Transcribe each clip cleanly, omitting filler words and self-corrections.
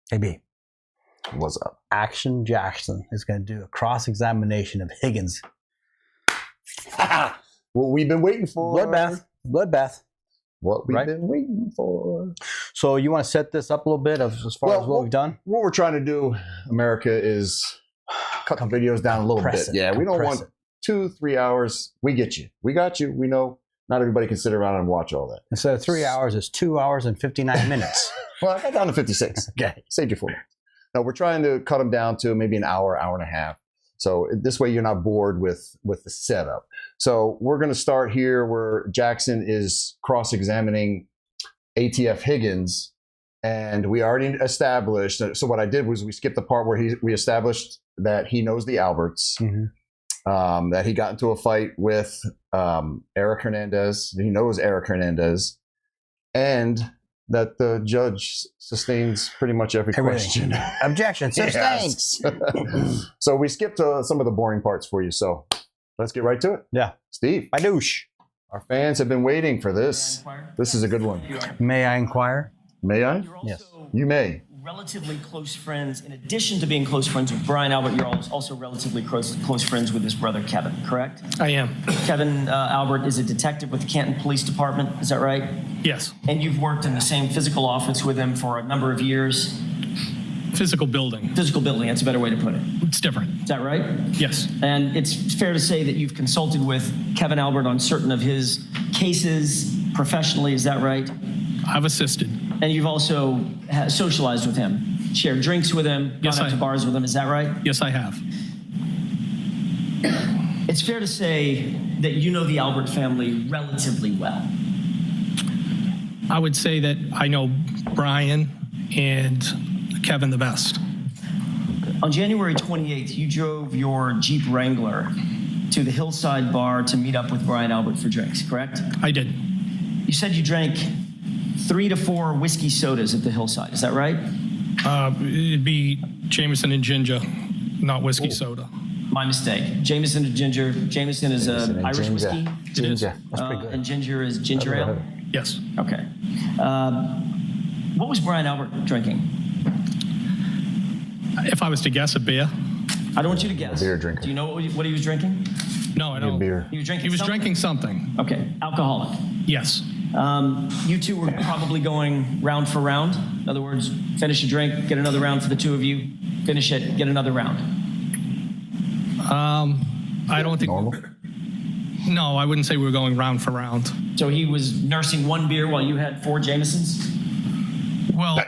Hey, B. What's up? Action Jackson is going to do a cross-examination of Higgins. What we've been waiting for. Bloodbath. What we've been waiting for. So you want to set this up a little bit as far as what we've done? What we're trying to do, America, is cut the videos down a little bit. We don't want 2-3 hours. We get you. We got you. We know not everybody can sit around and watch all that. Instead of 3 hours, it's 2 hours and 59 minutes. Well, I got down to 56. Okay. Saved you 4 minutes. No, we're trying to cut them down to maybe an hour, hour and a half. So this way you're not bored with the setup. So we're going to start here where Jackson is cross-examining ATF Higgins. And we already established, so what I did was we skipped the part where we established that he knows the Alberts, that he got into a fight with Eric Hernandez. He knows Eric Hernandez. And that the judge sustains pretty much every question. Objection, sustained. So we skipped some of the boring parts for you. So let's get right to it. Yeah. Steve. Badoosh. Our fans have been waiting for this. This is a good one. May I inquire? May I? Yes. You may. Relatively close friends. In addition to being close friends with Brian Albert, you're also relatively close friends with his brother, Kevin, correct? I am. Kevin Albert is a detective with the Canton Police Department. Is that right? Yes. And you've worked in the same physical office with him for a number of years. Physical building. Physical building, that's a better way to put it. It's different. Is that right? Yes. And it's fair to say that you've consulted with Kevin Albert on certain of his cases professionally. Is that right? I've assisted. And you've also socialized with him, shared drinks with him, gone out to bars with him. Is that right? Yes, I have. It's fair to say that you know the Albert family relatively well. I would say that I know Brian and Kevin the best. On January 28th, you drove your Jeep Wrangler to the Hillside Bar to meet up with Brian Albert for drinks, correct? I did. You said you drank 3 to 4 whiskey sodas at the Hillside. Is that right? It'd be Jameson and ginger, not whiskey soda. My mistake. Jameson and ginger. Jameson is Irish whiskey. Ginger. That's pretty good. And ginger is ginger ale? Yes. Okay. What was Brian Albert drinking? If I was to guess, a beer. I don't want you to guess. A beer drinker. Do you know what he was drinking? No, I don't. Beer. He was drinking He was something? drinking something. Okay. Alcoholic. Yes. You two were probably going round for round. In other words, finish a drink, get another round for the two of you, finish it, get another round. I don't think. Normal? No, I wouldn't say we were going round for round. So he was nursing one beer while you had 4 Jamesons? Well,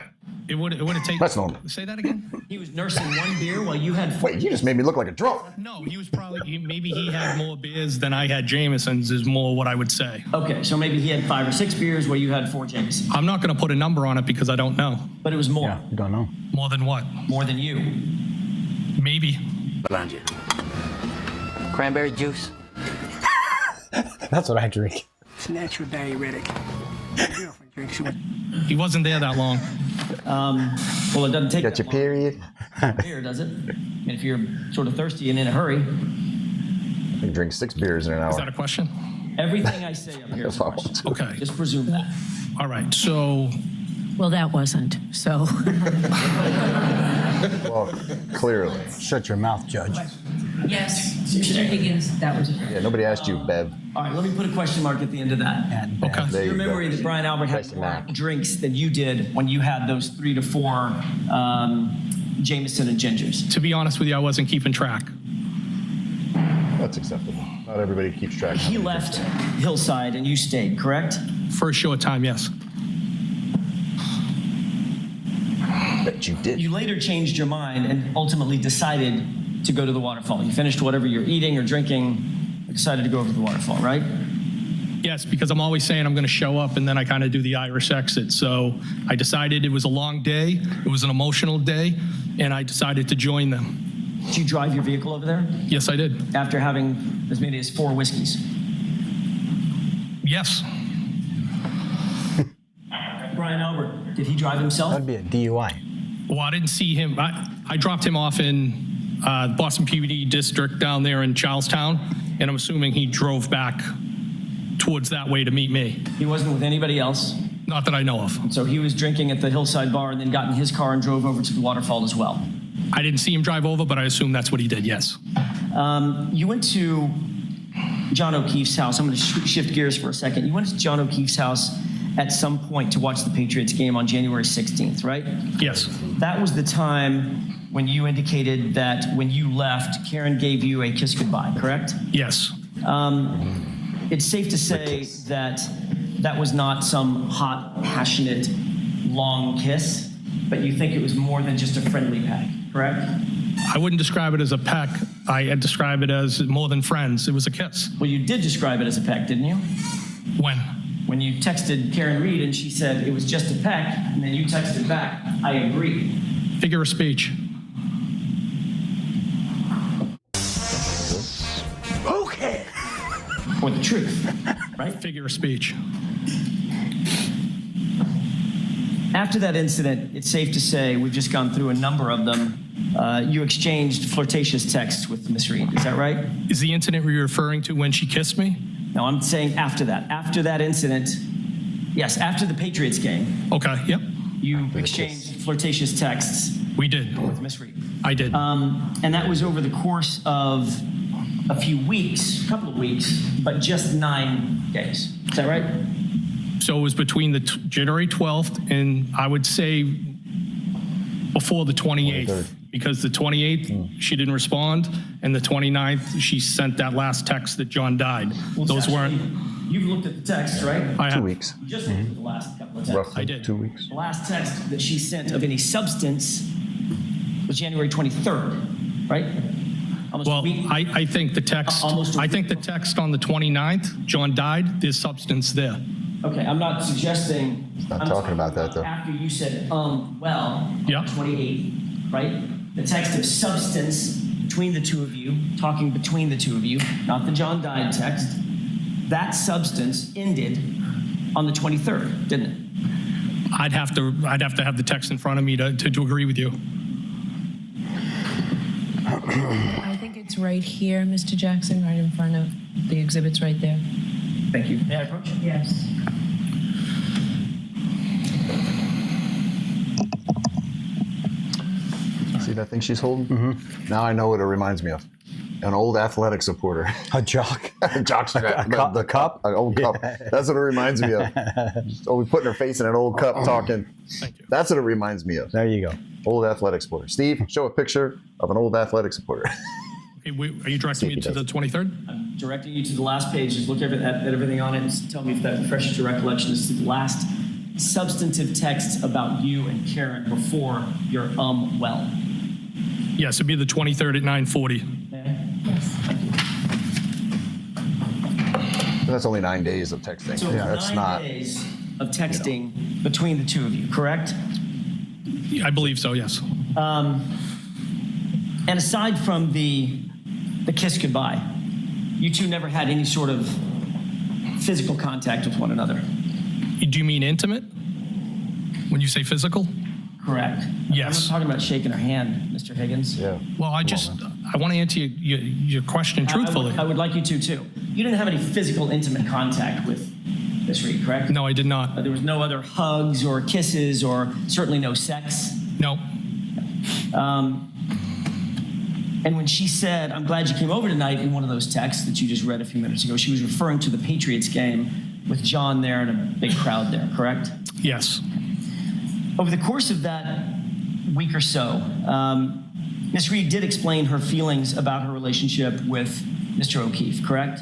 it would have taken. That's normal. Say that again? He was nursing one beer while you had 4. Wait, you just made me look like a drunk. No, he was probably, maybe he had more beers than I had Jamesons is more what I would say. Okay, so maybe he had 5 or 6 beers while you had 4 Jamesons. I'm not going to put a number on it because I don't know. But it was more. Yeah, you don't know. More than what? More than you. Maybe. Belanja. Cranberry juice. That's what I drink. It's natural diuretic. My girlfriend drinks it. He wasn't there that long. Well, it doesn't take Got that your period? beer, does it? And if you're sort of thirsty and in a hurry, I can drink 6 beers in an Is that hour. a question? everything I say up here is a question. Okay. Just presume that. All right. So Well, that wasn't, so. Well, clearly. Shut your mouth, Judge. Yes, Mr. Higgins, that was. Yeah, nobody asked you, Bev. All right, let me put a question mark at the end of that. Okay. There Your you go. memory that Brian Albert had Question more mark. drinks than you did when you had those 3 to 4 Jameson and Gingers. to be honest with you, I wasn't keeping track. That's acceptable. Not everybody keeps track. He left Hillside and you stayed, correct? For a short time, yes. Bet you did. You later changed your mind and ultimately decided to go to the Waterfall. You finished whatever you're eating or drinking, decided to go over to the Waterfall, right? Yes, because I'm always saying I'm going to show up and then I kind of do the Irish exit. So I decided it was a long day. It was an emotional day, and I decided to join them. Did you drive your vehicle over there Yes, I did. after having as many as 4 whiskeys? Yes. Brian Albert, did he drive himself? That'd be a DUI. Well, I didn't see him. I dropped him off in Boston PD district down there in Charlestown, and I'm assuming he drove back towards that way to meet me. He wasn't with anybody else? Not that I know of. So he was drinking at the Hillside Bar and then got in his car and drove over to the Waterfall as well. I didn't see him drive over, but I assume that's what he did, yes. You went to John O'Keefe's house. I'm going to shift gears for a second. You went to John O'Keefe's house at some point to watch the Patriots game on January 16th, right? Yes. That was the time when you indicated that when you left, Karen gave you a kiss goodbye, correct? Yes. It's safe to say that that was not some hot, passionate, long kiss, but you think it was more than just a friendly peck, correct? I wouldn't describe it as a peck. I'd describe it as more than friends. It was a kiss. Well, you did describe it as a peck, didn't you? When? When you texted Karen Reed and she said it was just a peck, and then you texted back, I agree. Figure of speech. Okay. Or the truth, right? Figure of speech. After that incident, it's safe to say, we've just gone through a number of them, you exchanged flirtatious texts with Miss Reed, is that right? Is the incident you're referring to when she kissed me? No, I'm saying after that. After that incident, yes, after the Patriots game, Okay, yep. you exchanged flirtatious texts We did. with Miss Reed. I did. And that was over the course of a few weeks, a couple of weeks, but just 9 days. Is that right? So it was between the January 12th and I would say before the 28th. Because the 28th, she didn't respond, and the 29th, she sent that last text that John died. Well, Those actually, weren't. You've looked at the text, right? I 2 have. weeks. You just looked at the last couple of texts. Roughly I did. 2 weeks. The last text that she sent of any substance was January 23rd, right? Almost a Well, week. I think the text. Almost a I think the week. text on the 29th, John died. There's substance there. Okay, I'm not suggesting. not I'm talking about that, though. After you said, well, Yeah. 28th, right? The text of substance between the two of you, talking between the two of you, not the John died text. That substance ended on the 23rd, didn't it? I'd have to have the text in front of me to agree with you. I think it's right here, Mr. Jackson, right in front of the exhibits right there. Thank you. May I approach? Yes. See that thing she's holding? Now I know what it reminds me of. An old athletic supporter. A jock. Jock strap. cup- The cup? An old cup. That's what it reminds me of. Always putting her face in an old cup talking. Thank you. That's what it reminds me of. There you go. Old athletic supporter. Steve, show a picture of an old athletic supporter. Okay, are you directing me to the 23rd? I'm directing you to the last page. Just look at everything on it and tell me if that refreshes your recollection. This is the last substantive text about you and Karen before your well. Yes, it'd be the 23rd at 9:40. Okay? That's only 9 days of texting. So it was That's 9 not. days of texting between the two of you, correct? I believe so, yes. And aside from the kiss goodbye, you two never had any sort of physical contact with one another, Do you mean intimate? When you say physical? correct? Yes. I'm not talking about shaking her hand, Mr. Higgins. Yeah. Well, I want to answer your question truthfully. I would like you to, too. You didn't have any physical, intimate contact with Miss Reed, correct? No, I did not. There was no other hugs or kisses or certainly no sex. No. And when she said, I'm glad you came over tonight, in one of those texts that you just read a few minutes ago, she was referring to the Patriots game with John there and a big crowd there, correct? Yes. Over the course of that week or so, Ms. Reed did explain her feelings about her relationship with Mr. O'Keefe, correct?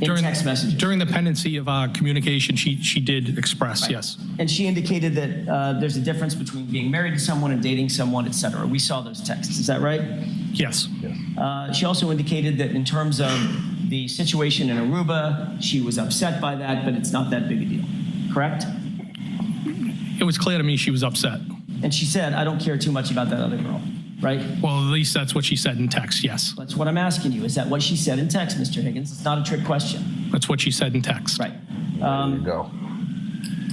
In text messages. During the pendency of our communication, she did express, yes. And she indicated that there's a difference between being married to someone and dating someone, et cetera. We saw those texts, is that right? Yes. She also indicated that in terms of the situation in Aruba, she was upset by that, but it's not that big a deal, correct? It was clear to me she was upset. And she said, I don't care too much about that other girl, right? Well, at least that's what she said in text, yes. That's what I'm asking you. Is that what she said in text, Mr. Higgins? It's not a trick question. That's what she said in text. Right. There you go.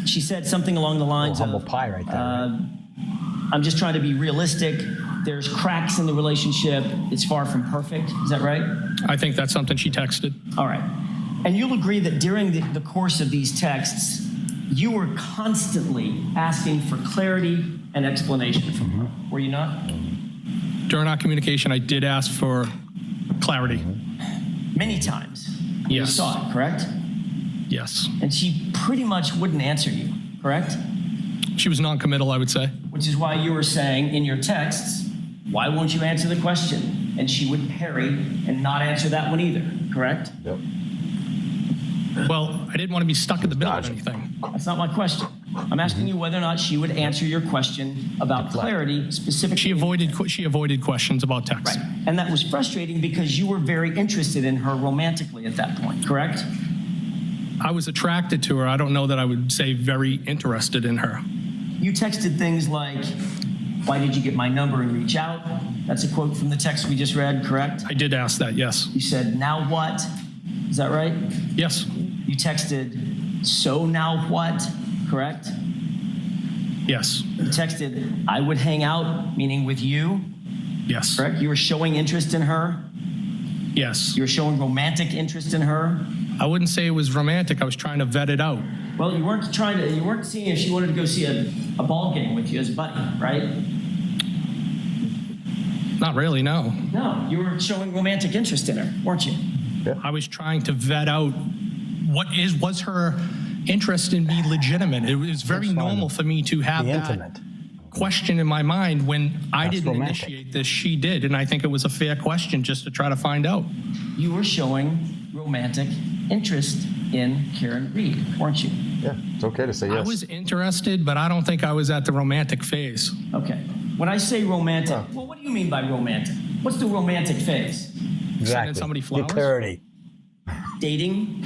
She said something along the lines Humble of, pie right there. Right? I'm just trying to be realistic. There's cracks in the relationship. It's far from perfect. Is that right? I think that's something she texted. All right. And you'll agree that during the course of these texts, you were constantly asking for clarity and explanation from her, were you not? During our communication, I did ask for clarity. Many times. You Yes. saw it, correct? Yes. And she pretty much wouldn't answer you, correct? She was non-committal, I would say. Which is why you were saying in your texts, why won't you answer the question? And she would parry and not answer that one either, correct? Yep. Well, I didn't want to be stuck in the middle of anything. That's not my question. I'm asking you whether or not she would answer your question about clarity specifically. She avoided questions about text. Right. And that was frustrating because you were very interested in her romantically at that point, correct? I was attracted to her. I don't know that I would say very interested in her. You texted things like, why did you get my number and reach out? That's a quote from the text we just read, correct? I did ask that, yes. You said, now what? Is that right? Yes. You texted, so now what? Correct? Yes. You texted, I would hang out, meaning with you. Yes. Correct? You were showing interest in her. Yes. You were showing romantic interest in her. I wouldn't say it was romantic. I was trying to vet it out. Well, you weren't seeing if she wanted to go see a ball game with you as a buddy, right? Not really, no. No, you were showing romantic interest in her, weren't you? I was trying to vet out was her interest in me legitimate. It was very normal for me to have Be that intimate. question in my mind when I That's didn't romantic. initiate this, she did. And I think it was a fair question just to try to find out. You were showing romantic interest in Karen Reed, weren't you? Yeah, it's okay to say yes. I was interested, but I don't think I was at the romantic phase. Okay. When I say romantic, well, what do you mean by romantic? What's the romantic phase? Exactly. somebody Get flowers? clarity. Dating?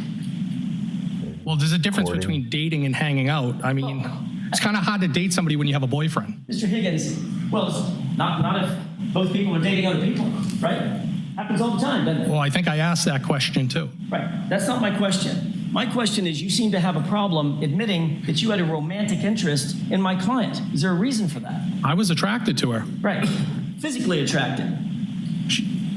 Well, there's a difference Courting. between dating and hanging out. I mean, it's kind of hard to date somebody when you have a boyfriend. Mr. Higgins, well, it's not if both people are dating other people, right? Happens all the time, doesn't it? Well, I think I asked that question too. Right. That's not my question. My question is, you seem to have a problem admitting that you had a romantic interest in my client. Is there a reason for that? I was attracted to her. Right. Physically attracted.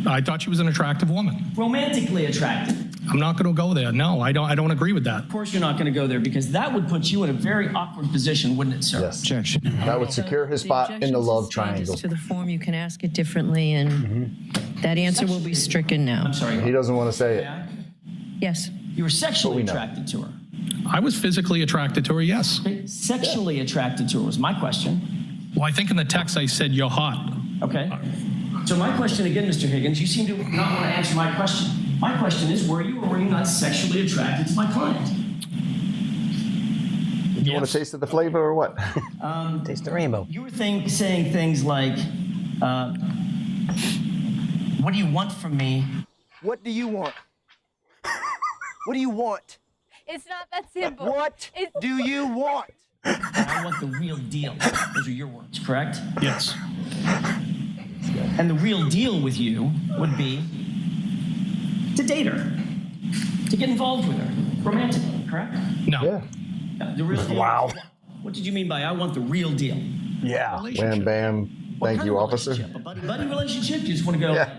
I thought she was an attractive woman. Romantically attracted. I'm not going to go there. No, I don't agree with that. Of course you're not going to go there because that would put you in a very awkward position, wouldn't it, sir? Yes. Objection. That would secure his spot in the love triangle. To the form, you can ask it differently, and that answer will be stricken now. I'm sorry. He doesn't want to say it. Yes. You were sexually know. attracted to her. I was physically attracted to her, yes. Okay? Sexually attracted to her was my question. Well, I think in the text I said you're hot. Okay. So my question again, Mr. Higgins, you seem to not want to answer my question. My question is, were you or were you not sexually attracted to my client? You want a taste of the flavor or what? Taste the rainbow. You were saying things like, what do you want from me? What do you want? What do you want? It's not that simple. What do you want? I want the real deal. Those are your words, correct? Yes. And the real deal with you would be to date her, to get involved with her, romantically, correct? No. Yeah. No, the real deal. Wow. What did you mean by I want the real deal? Yeah. Wham, bam. What Thank kind you, of officer. relationship? A buddy relationship? You just want to go Yeah.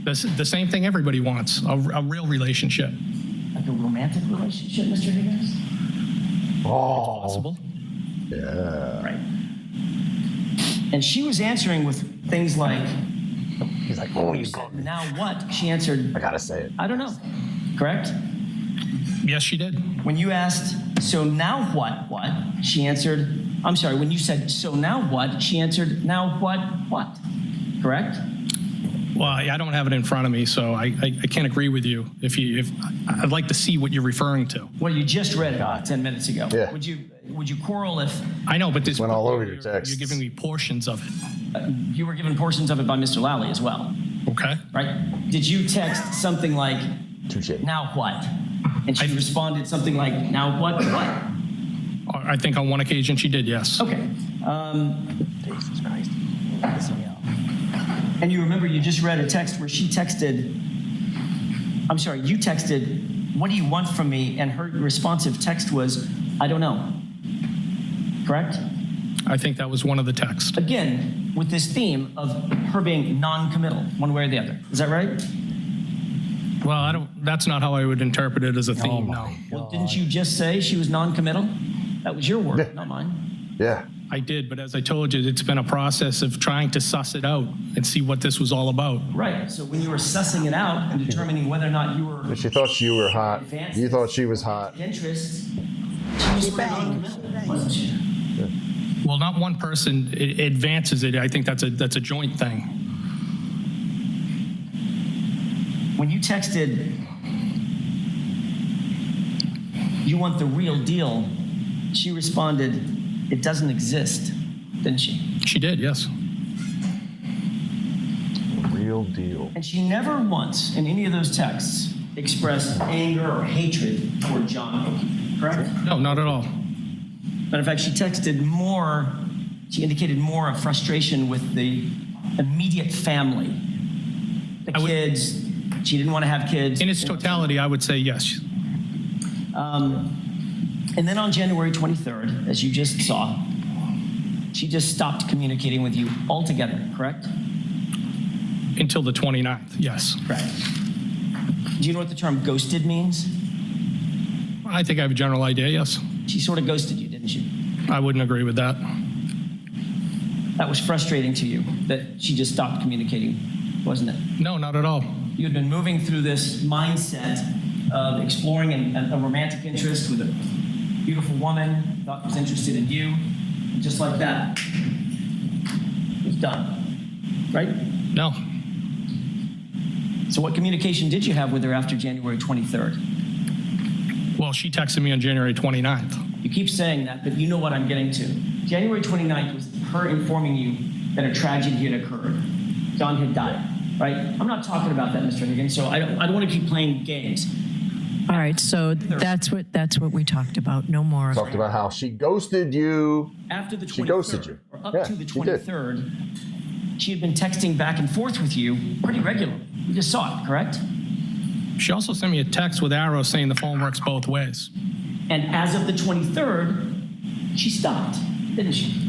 The same thing everybody wants, a real relationship. like a romantic relationship, Mr. Higgins? Oh, Possible. yeah. Right. And she was answering with things like, He's like, oh, you go. now what? She answered, I gotta say it. I don't know. Correct? Yes, she did. When you asked, so now what? She answered, I'm sorry, when you said, so now what? She answered, now what? Correct? Well, I don't have it in front of me, so I can't agree with you. If I'd like to see what you're referring to. Well, you just read it 10 minutes ago. Yeah. Would you quarrel if I know, but this Went all over your texts. You're giving me portions of it. you were given portions of it by Mr. Lally as well, Okay. right? Did you text something like, Touche. now what? And she responded something like, now what? I think on one occasion she did. Yes. Okay. Jesus Christ. Pissing me off. And you remember you just read a text where she texted, I'm sorry, you texted, what do you want from me? And her responsive text was, I don't know. Correct? I think that was one of the texts. Again, with this theme of her being non-committal, one way or the other. Is that right? Well, that's not how I would interpret it as a theme, no. Well, didn't you just say she was non-committal? That was your word, not mine. Yeah. I did, but as I told you, it's been a process of trying to suss it out and see what this was all about. Right. So when you were sussing it out and determining whether or not you were She thought you were hot. You thought she was hot. interest, she was non-committal, wasn't she? Well, not one person advances it. I think that's a joint thing. When you texted, you want the real deal, she responded, it doesn't exist, didn't she? She did, yes. Real deal. And she never once in any of those texts expressed anger or hatred toward John, correct? No, not at all. But in fact, she texted more, she indicated more of frustration with the immediate family. The kids, she didn't want to have kids. In its totality, I would say yes. And then on January 23rd, as you just saw, she just stopped communicating with you altogether, correct? Until the 29th, yes. Correct. Do you know what the term ghosted means? I think I have a general idea, yes. She sort of ghosted you, didn't she? I wouldn't agree with that. That was frustrating to you, that she just stopped communicating, wasn't it? No, not at all. You had been moving through this mindset of exploring a romantic interest with a beautiful woman, thought was interested in you, and just like that, it was done, right? No. So what communication did you have with her after January 23rd? Well, she texted me on January 29th. You keep saying that, but you know what I'm getting to. January 29th was her informing you that a tragedy had occurred. John had died, right? I'm not talking about that, Mr. Higgins, so I don't want to keep playing games. All right, so that's what we talked about. No more. Talked about how she ghosted you. After the 23rd, She ghosted you. or up Yeah, to the she did. 23rd, she had been texting back and forth with you pretty regularly. You just saw it, correct? She also sent me a text with arrows saying the phone works both ways. And as of the 23rd, she stopped, didn't she?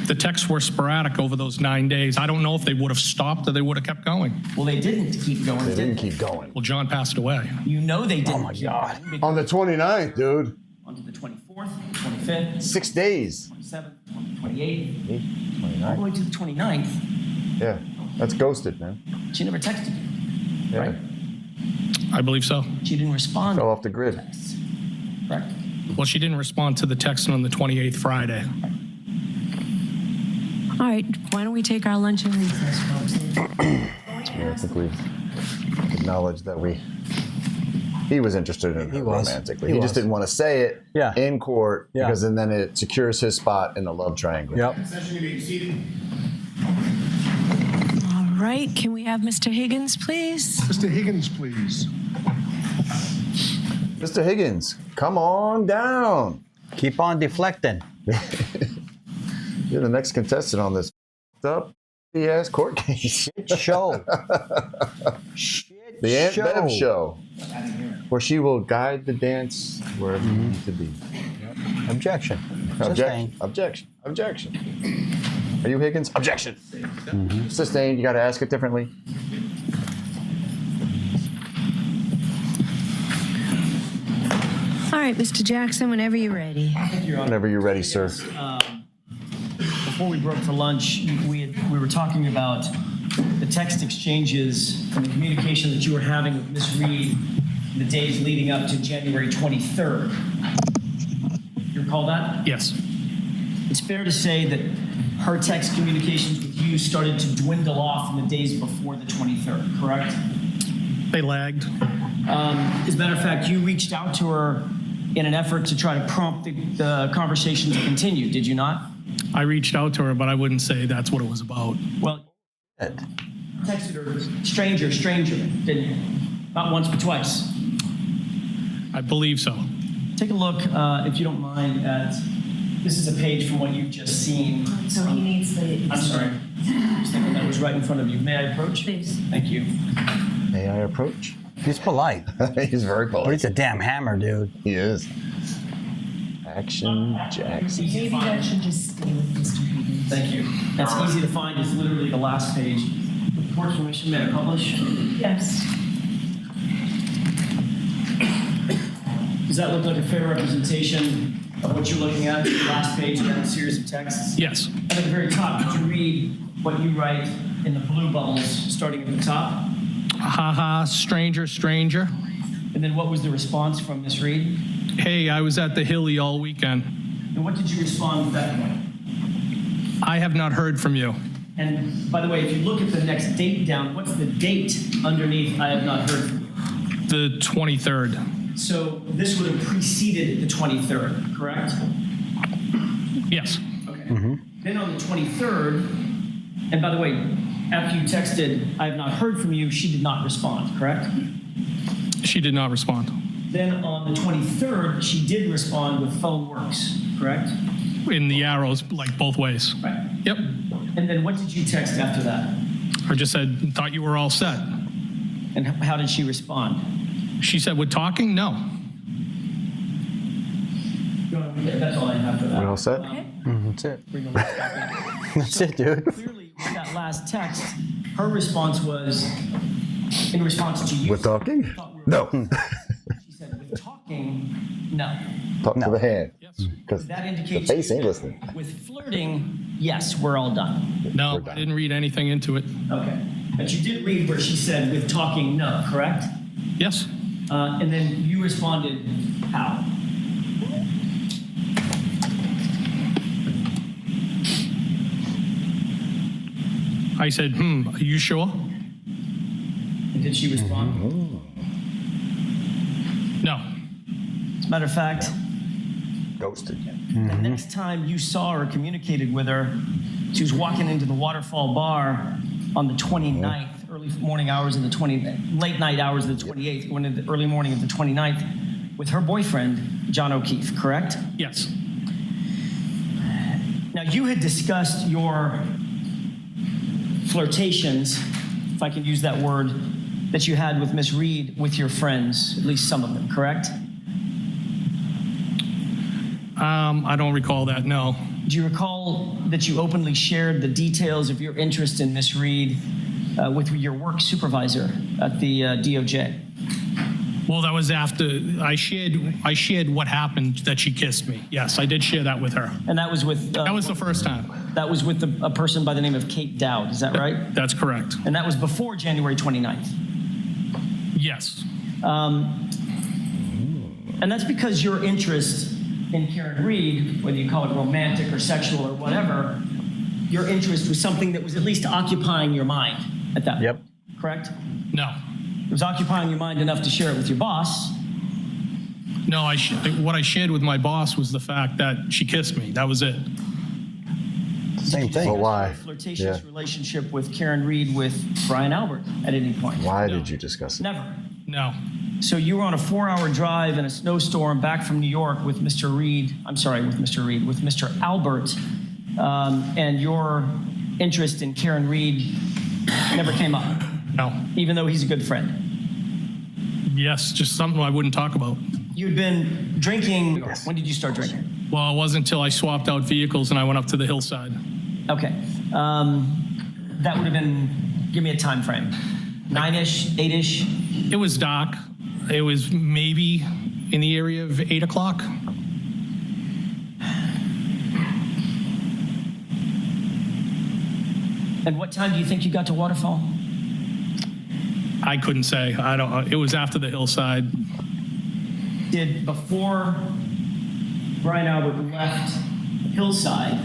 The texts were sporadic over those 9 days. I don't know if they would have stopped or they would have kept going. Well, they didn't keep going, They didn't did keep going. Well, John passed away. You know they didn't. Oh my God. Keep going On the 29th, dude. on to the 24th, 25th, 6 days. 27th, 28th, all the 29th. way to the 29th. Yeah. That's ghosted, man. She never texted you, Yeah. right? I believe so. She didn't respond Fell to off the grid. texts, correct? Well, she didn't respond to the text on the 28th Friday. All right, why don't we take our lunch and recess, folks? I think we've acknowledged that he was interested in her He was. romantically. He He was. just didn't want to say it Yeah. in court Yeah. because then it secures his spot in the love triangle. Yep. All right, can we have Mr. Higgins, please? Mr. Higgins, please. Mr. Higgins, come on down. Keep on deflecting. You're the next contestant on this up ass court case. Show. Shit The Aunt show. Bev show, where she will guide the dance wherever you need to be. Objection. Objection. Sustained. Objection. Objection. Are you Higgins? Objection. Sustained. You got to ask it differently. All right, Mr. Jackson, whenever you're ready. Whenever you're ready, sir. Before we broke for lunch, we were talking about the text exchanges and the communication that you were having with Miss Reed the days leading up to January 23rd. You recall that? Yes. It's fair to say that her text communications with you started to dwindle off in the days before the 23rd, correct? They lagged. As a matter of fact, you reached out to her in an effort to try to prompt the conversation to continue, did you not? I reached out to her, but I wouldn't say that's what it was about. Well, texted her stranger, didn't you? Not once, but twice. I believe so. Take a look, if you don't mind, at, this is a page from what you've just seen. So he needs the... I'm sorry. I was thinking that was right in front of you. May I approach? Please. Thank you. May I approach? He's polite. He's very But polite. he's a damn hammer, dude. He is. Action Jackson. Easy to Maybe that find. should just stay with Mr. Higgins. Thank you. That's easy to find. It's literally the last page. With court permission, may I publish? Yes. Does that look like a fair representation of what you're looking at, the last page of that series of texts? Yes. And at the very top, could you read what you write in the blue bubbles, starting at the top? Haha, stranger, stranger. And then what was the response from Miss Reed? Hey, I was at the Hilly all weekend. And what did you respond at that point? I have not heard from you. And by the way, if you look at the next date down, what's the date underneath I have not heard from you? The 23rd. So this would have preceded the 23rd, correct? Yes. Okay. Then on the 23rd, and by the way, after you texted, I have not heard from you, she did not respond, correct? She did not respond. Then on the 23rd, she did respond with phone works, correct? In the arrows, like both ways. Right. Yep. And then what did you text after that? I just said, thought you were all set. And how did she respond? She said, we're talking? No. That's all I have for that. We all set? That's it. Bring the list back in. That's it, dude. Clearly, with that last text, her response was, in response to you. We're talking? thought we were- No. She said, with talking, no. Talk to the hand. Yes. Because That the indicates face ain't listening. with flirting, yes, we're all done. No, We're done. I didn't read anything into it. Okay. But you did read where she said, with talking, no, correct? Yes. And then you responded, how? I said, are you sure? And did she respond? No. As a matter of fact, Ghosted. the next time you saw or communicated with her, she was walking into the Waterfall Bar on the 29th, late night hours of the 28th, going into the early morning of the 29th, with her boyfriend, John O'Keefe, correct? Yes. Now, you had discussed your flirtations, if I can use that word, that you had with Miss Reed with your friends, at least some of them, correct? I don't recall that, no. Do you recall that you openly shared the details of your interest in Miss Reed with your work supervisor at the DOJ? Well, that was after I shared what happened, that she kissed me. Yes, I did share that with her. And that was with That was the first time. that was with a person by the name of Kate Dowd, is that right? That's correct. And that was before January 29th. Yes. And that's because your interest in Karen Reed, whether you call it romantic or sexual or whatever, your interest was something that was at least occupying your mind at that Yep. point, correct? No. It was occupying your mind enough to share it with your boss. No, what I shared with my boss was the fact that she kissed me. That was it. Same thing. But why? A flirtatious Yeah. relationship with Karen Reed with Brian Albert at any point. Why No. did you discuss it? Never. No. So you were on a 4-hour drive in a snowstorm back from New York with Mr. Albert, and your interest in Karen Reed never came up, No. even though he's a good friend. Yes, just something I wouldn't talk about. You'd been drinking. When did you start drinking? Well, it wasn't until I swapped out vehicles and I went up to the hillside. Okay. That would have been, give me a time frame. 9-ish, 8-ish? It was dark. It was maybe in the area of 8 o'clock. And what time do you think you got to Waterfall? I couldn't say. I don't. It was after the hillside. Did before Brian Albert left Hillside,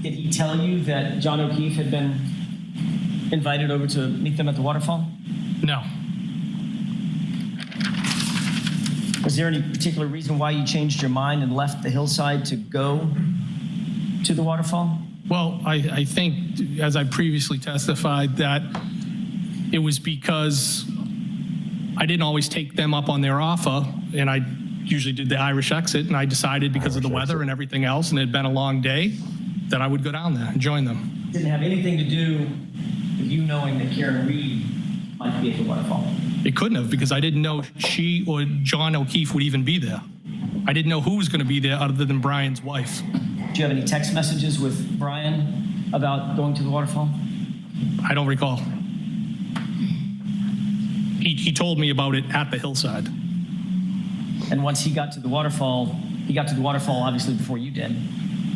did he tell you that John O'Keefe had been invited over to meet them at the Waterfall? No. Was there any particular reason why you changed your mind and left the Hillside to go to the Waterfall? Well, I think, as I previously testified, that it was because I didn't always take them up on their offer, and I usually did the Irish exit, and I decided because of the weather and everything else, and it had been a long day, that I would go down there and join them. Didn't have anything to do with you knowing that Karen Reed might be at the Waterfall. It couldn't have, because I didn't know she or John O'Keefe would even be there. I didn't know who was going to be there other than Brian's wife. Do you have any text messages with Brian about going to the Waterfall? I don't recall. He told me about it at the hillside. And once he got to the waterfall obviously before you did.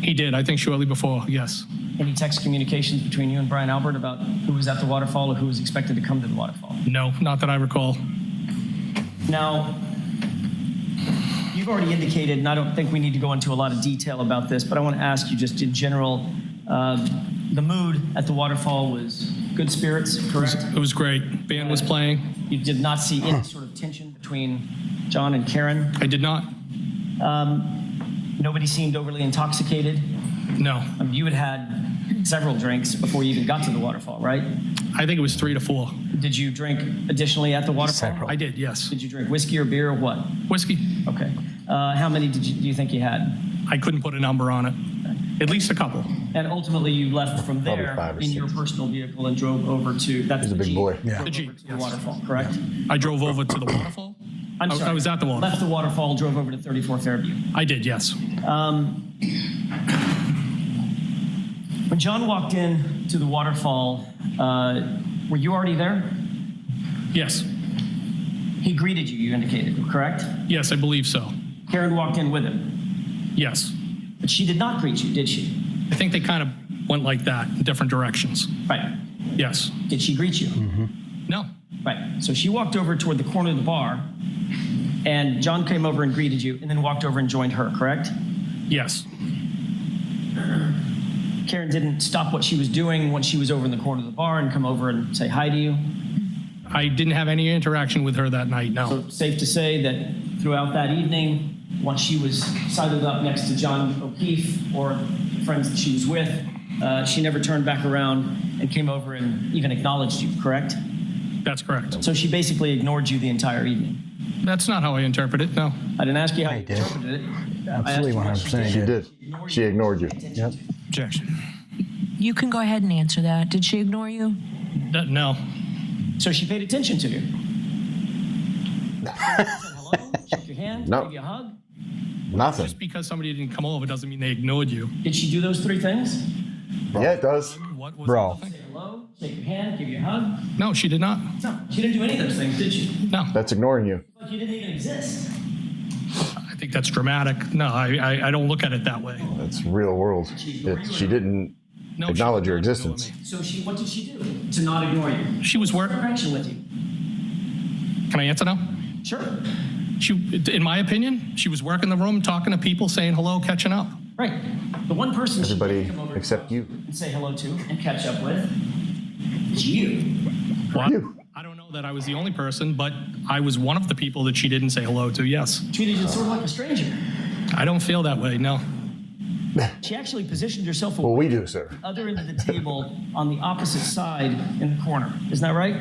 He did, I think shortly before, yes. Any text communications between you and Brian Albert about who was at the waterfall or who was expected to come to the waterfall? No, not that I recall. Now, you've already indicated, and I don't think we need to go into a lot of detail about this, but I want to ask you just in general, the mood at the waterfall was good spirits, correct? It was great. Band was playing. You did not see any sort of tension between John and Karen? I did not. Nobody seemed overly intoxicated? No. I mean, you had several drinks before you even got to the waterfall, right? I think it was 3 to 4. Did you drink additionally at the waterfall? Several. I did, yes. Did you drink whiskey or beer or what? Whiskey. Okay. How many do you think you had? I couldn't put a number on it. At least a couple. And ultimately, you left from Probably there 5 or in your 6. personal vehicle and drove over to, that's He's a the big Jeep. boy. Drove The Jeep, over to the yes. waterfall, correct? I drove over to the waterfall. I'm sorry. I was at the waterfall. Left the waterfall, drove over to 34 Fairview. I did, yes. When John walked in to the waterfall, were you already there? Yes. He greeted you, you indicated, correct? Yes, I believe so. Karen walked in with him, Yes. but she did not greet you, did she? I think they kind of went like that in different directions. Right. Yes. Did she greet you? No. Right. So she walked over toward the corner of the bar, and John came over and greeted you, and then walked over and joined her, correct? Yes. Karen didn't stop what she was doing once she was over in the corner of the bar and come over and say hi to you. I didn't have any interaction with her that night, no. So safe to say that throughout that evening, once she was sidled up next to John O'Keefe or the friends that she was with, she never turned back around and came over and even acknowledged you, correct? That's correct. So she basically ignored you the entire evening. That's not how I interpret it, no. I didn't ask you how you did. interpreted it. Absolutely, I asked you what 100% She did. did. She ignored you. Yep. Objection. You can go ahead and answer that. Did she ignore you? No. So she paid attention to you. Said hello, shook your hand, No. gave you a hug. Nothing. Just because somebody didn't come over doesn't mean they ignored you. Did she do those 3 things? Yeah, it does. What was Bro. the thing? Say hello, shake your hand, give you a hug? No, she did not. No, she didn't do any of those things, did she? No. That's ignoring you. Like you didn't even exist. I think that's dramatic. No, I don't look at it that way. That's real world. She didn't No, she acknowledge did your not ignore existence. me. So what did she do to not ignore you? She was working. Interaction with you. Can I answer now? Sure. She, in my opinion, she was working the room, talking to people, saying hello, catching up. Right. The one person Everybody she did come over except you. and say hello to and catch up with is you. What? You. I don't know that I was the only person, but I was one of the people that she didn't say hello to, yes. Treated you sort of like a stranger. I don't feel that way, no. She actually positioned herself Well, we do, sir. other end of the table on the opposite side in the corner. Isn't that right?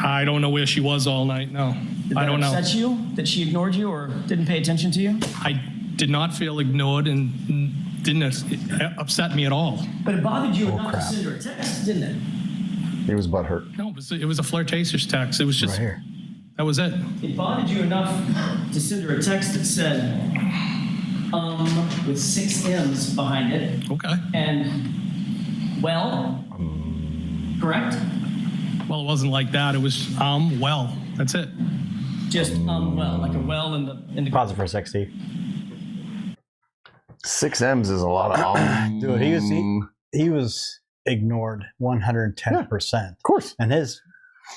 I don't know where she was all night, no. Did I don't that know. upset you that she ignored you or didn't pay attention to you? I did not feel ignored and didn't upset me at all. But it bothered you enough to crap. send her a text, didn't it? He was butthurt. No, it was a flirtatious text. It was just, Right here. that was it. It bothered you enough to send her a text that said, with 6 M's behind it, Okay. and, well, correct? Well, it wasn't like that. It was, well, that's it. Just, well, like a well in the. Pause it for a sec, Steve. 6 M's is a lot of. Dude, he was ignored 110%. Of course. And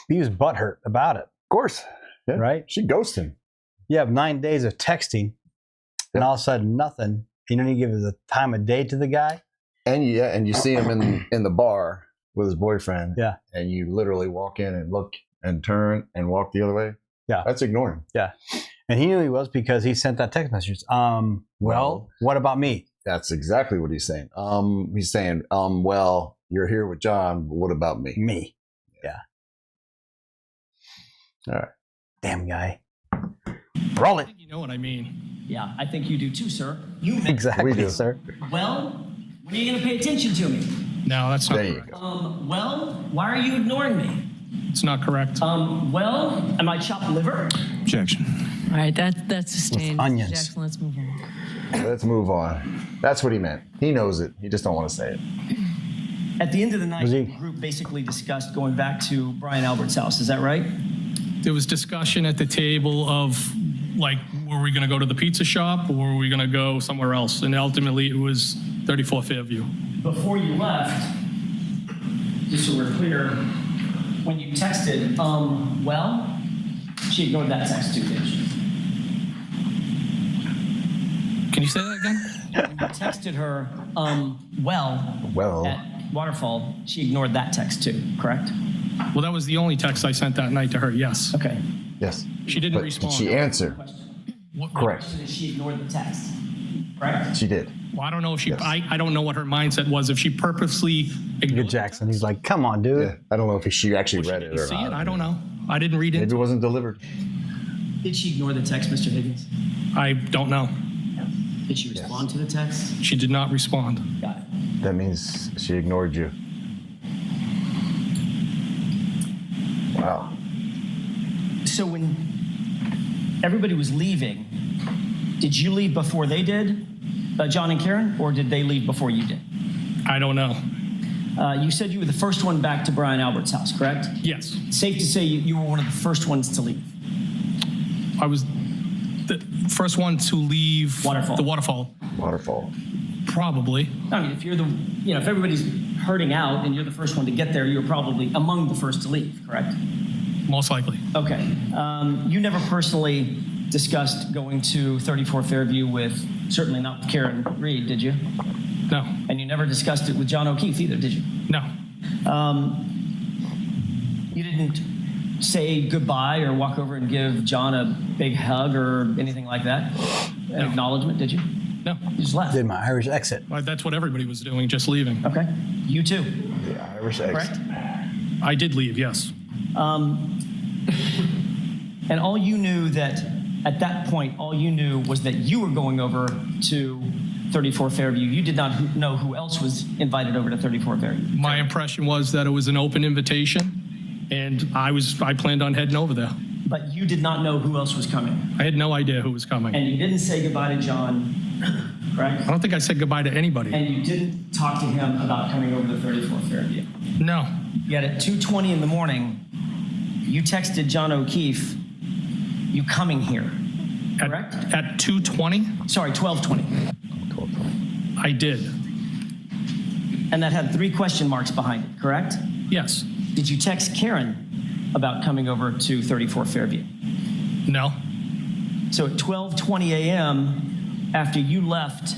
he was butthurt about it, Of course. Yeah. right? She ghosted him. You have 9 days of texting, and all of a sudden nothing. You don't even give the time of day to the guy. And you see him in the bar with his boyfriend. Yeah. And you literally walk in and look and turn and walk the other way. Yeah. That's ignoring. Yeah. And he knew he was because he sent that text message. Well, what about me? That's exactly what he's saying. He's saying, well, you're here with John, but what about me? Me. Yeah. All right. Damn guy. Roll I it. think you know what I mean. Yeah, I think you do too, sir. You meant, Exactly, We do. sir. well, when are you going to pay attention to me? No, that's not There you correct. go. Well, why are you ignoring me? It's not correct. Well, am I chopped liver? Objection. All right, that's sustained. Mr. onions. Jackson, let's move on. Let's move on. That's what he meant. He knows it. He just don't want to say it. At the end of the night, Was he- the group basically discussed going back to Brian Albert's house. Is that right? There was discussion at the table of like, were we going to go to the pizza shop or were we going to go somewhere else? And ultimately, it was 34 Fairview. Before you left, just so we're clear, when you texted, well, she ignored that text too, didn't she? Can you say that again? When you texted her, well, at Waterfall, she ignored that text too, correct? Well, that was the only text I sent that night to her, yes. Okay. Yes. She didn't But respond. did she answer? Correct. She ignored the text, correct? She did. Well, I don't know if she, Yes. I don't know what her mindset was. If she purposely Look ignored at Jackson. He's like, come on, dude. Yeah. I don't know if she actually she read it didn't or see not. it. I don't know. I didn't read Maybe it. it wasn't delivered. Did she ignore the text, Mr. Higgins? I don't know. Did she respond to the text? She did not respond. Got it. That means she ignored you. Wow. So when everybody was leaving, did you leave before they did, John and Karen, or did they leave before you did? I don't know. You said you were the first one back to Brian Albert's house, correct? Yes. Safe to say you were one of the first ones to leave. I was the first one to leave Waterfall. the Waterfall. Waterfall. Probably. I mean, if you're the, if everybody's hurting out and you're the first one to get there, you're probably among the first to leave, correct? Most likely. Okay. You never personally discussed going to 34 Fairview with, certainly not with Karen Reed, did you? No. And you never discussed it with John O'Keefe either, did you? No. You didn't say goodbye or walk over and give John a big hug or anything like that? An acknowledgement, did you? No. You just left. Did my Irish exit. Well, that's what everybody was doing, just leaving. Okay. You too, The Irish exit. correct? I did leave, yes. And all you knew that, at that point, all you knew was that you were going over to 34 Fairview. You did not know who else was invited over to 34 Fairview. My impression was that it was an open invitation, and I planned on heading over there. But you did not know who else was coming. I had no idea who was coming. And you didn't say goodbye to John, correct? I don't think I said goodbye to anybody. And you didn't talk to him about coming over to 34 Fairview. No. Yet at 2:20 in the morning, you texted John O'Keefe, you coming here, correct? At 2:20, Sorry, 12:20. I did. And that had 3 question marks behind it, correct? Yes. Did you text Karen about coming over to 34 Fairview? No. So at 12:20 a.m., after you left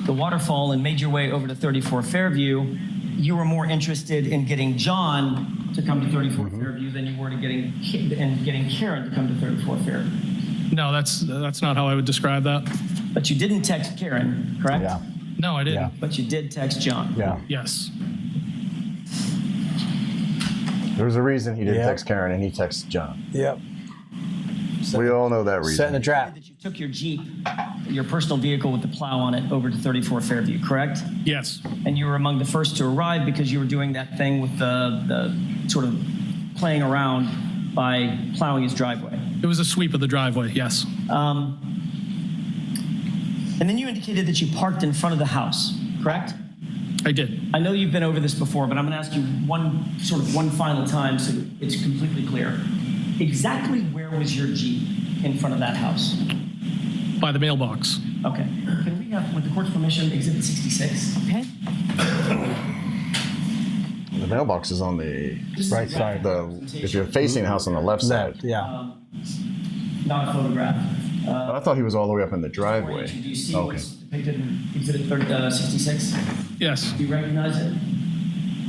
the Waterfall and made your way over to 34 Fairview, you were more interested in getting John to come to 34 Fairview than you were to getting Karen to come to 34 Fairview. No, that's not how I would describe that. But you didn't text Karen, correct? Yeah. No, I didn't. Yeah. But you did text John. Yeah. Yes. There was a reason he didn't Yeah. text Karen and he texted John. Yep. We all know that reason. Setting a trap. That you took your Jeep, your personal vehicle with the plow on it, over to 34 Fairview, correct? Yes. And you were among the first to arrive because you were doing that thing with the sort of playing around by plowing his driveway. It was a sweep of the driveway, yes. And then you indicated that you parked in front of the house, correct? I did. I know you've been over this before, but I'm going to ask you one final time so it's completely clear. Exactly where was your Jeep in front of that house? By the mailbox. Okay. Can we have, with the court's permission, Exhibit 66? Okay. The mailbox is on the Right side. if you're facing the house on the left side. Left. Yeah. Not a photograph. I thought he was all the way up in the Do driveway. you see Okay. what's depicted in Exhibit 66? Yes, Do you recognize it?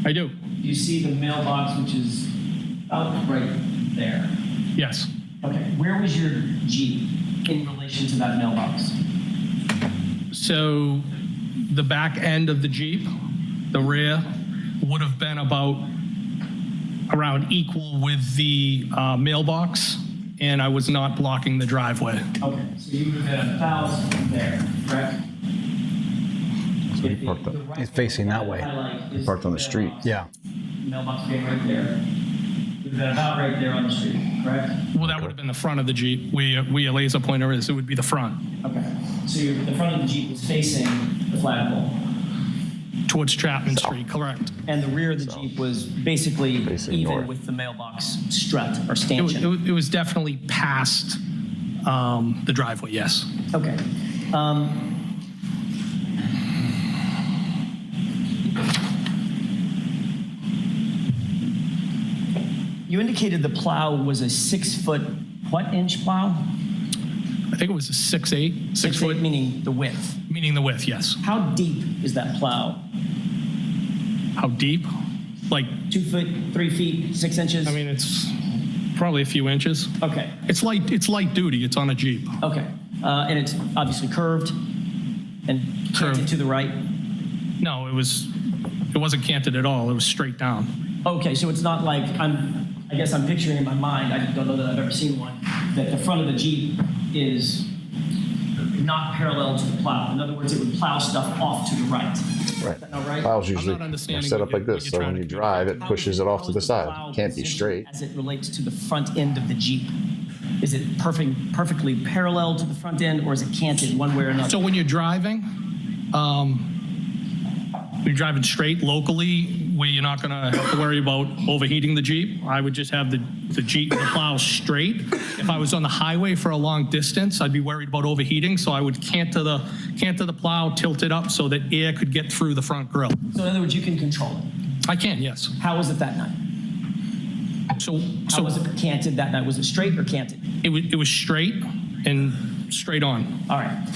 I do. Do you see the mailbox, which is out right there? Yes. Okay. Where was your Jeep in relation to that mailbox? So the back end of the Jeep, the rear, would have been around equal with the mailbox, and I was not blocking the driveway. Okay. So you would have been about there, correct? So he parked up. He's facing that way. He parked on the street. Yeah. Mailbox being right there. You'd have been about right there on the street, correct? Well, that would have been the front of the Jeep. Where a laser pointer is, it would be the front, Okay. So the front of the Jeep was facing the flagpole. towards Chapman Street, correct. And the rear of the Jeep was basically Facing even north. with the mailbox strut or It stanchion. was definitely past the driveway, yes. Okay. You indicated the plow was a 6 foot, what inch plow? I think it was a 6'8", 6 foot, Meaning the width. meaning the width, yes. How deep is that plow? How deep? Like, 2 foot, 3 feet, 6 inches? I mean, it's probably a few inches. Okay, It's light duty. It's on a Jeep. okay. And it's obviously curved and Curved. canted to the right? No, it wasn't canted at all. It was straight down. Okay, so it's not like, I guess I'm picturing in my mind, I don't know that I've ever seen one, that the front of the Jeep is not parallel to the plow. In other words, it would plow stuff off to the right. Right. Is that not right? Plows usually not are understanding set what up like you're this, so trying when to you do. drive, it pushes it off to How the is side. plow It can't be positioned straight. As it relates to the front end of the Jeep? Is it perfectly parallel to the front end, or is it canted one way or another? So when you're driving straight locally, where you're not going to have to worry about overheating the Jeep, I would just have the plow straight. If I was on the highway for a long distance, I'd be worried about overheating, so I would canter the plow, tilt it up so that air could get through the front grille. So in other words, you can control it. I can, yes. How was it that night? So How was it canted that night? Was it straight or canted? it was straight and straight on. All right.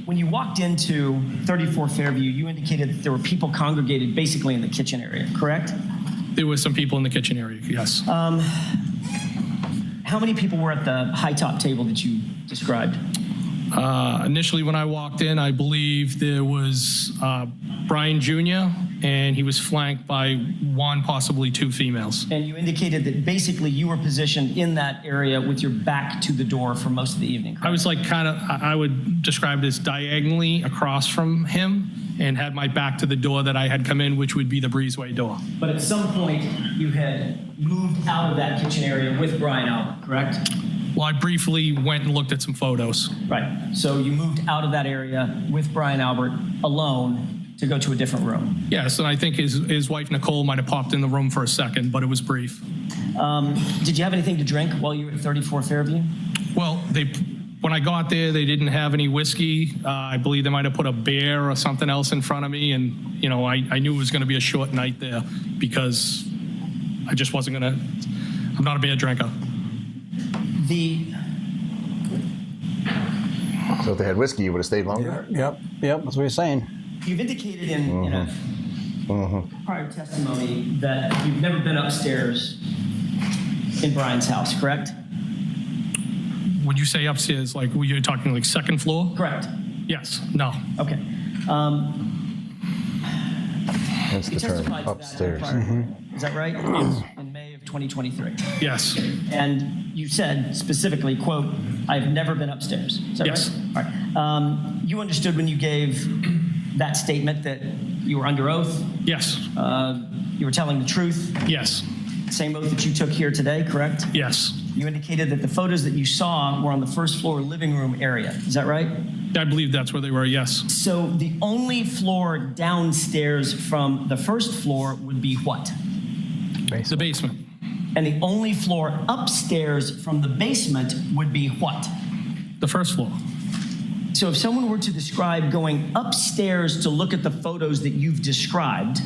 When you walked into 34 Fairview, you indicated that there were people congregated basically in the kitchen area, correct? There were some people in the kitchen area, yes. How many people were at the high top table that you described? Initially, when I walked in, I believe there was Brian Jr., and he was flanked by one, possibly two females. And you indicated that basically you were positioned in that area with your back to the door for most of the evening, correct? I was like I would describe it as diagonally across from him and had my back to the door that I had come in, which would be the breezeway door. But at some point, you had moved out of that kitchen area with Brian Albert, correct? Well, I briefly went and looked at some photos. Right. So you moved out of that area with Brian Albert alone to go to a different room. Yes, and I think his wife, Nicole, might have popped in the room for a second, but it was brief. Did you have anything to drink while you were at 34 Fairview? Well, when I got there, they didn't have any whiskey. I believe they might have put a beer or something else in front of me, and I knew it was going to be a short night there because I just wasn't going to. I'm not a beer drinker. So if they had whiskey, you would have stayed longer? Yep, that's what he's saying. You've indicated in a prior testimony that you've never been upstairs in Brian's house, correct? When you say upstairs, like, were you talking like second floor? Correct. Yes. No. Okay. That's You the term, testified to that in a upstairs. prior- Is that right? In May of 2023. Yes. And you said specifically, quote, "I've never been upstairs." Is that Yes. right? All right. You understood when you gave that statement that you were under oath, Yes. you were telling the truth, Yes. same oath that you took here today, correct? Yes. You indicated that the photos that you saw were on the first floor living room area. Is that right? I believe that's where they were. Yes. So the only floor downstairs from the first floor would be what? The basement. And the only floor upstairs from the basement would be what? The first floor. So if someone were to describe going upstairs to look at the photos that you've described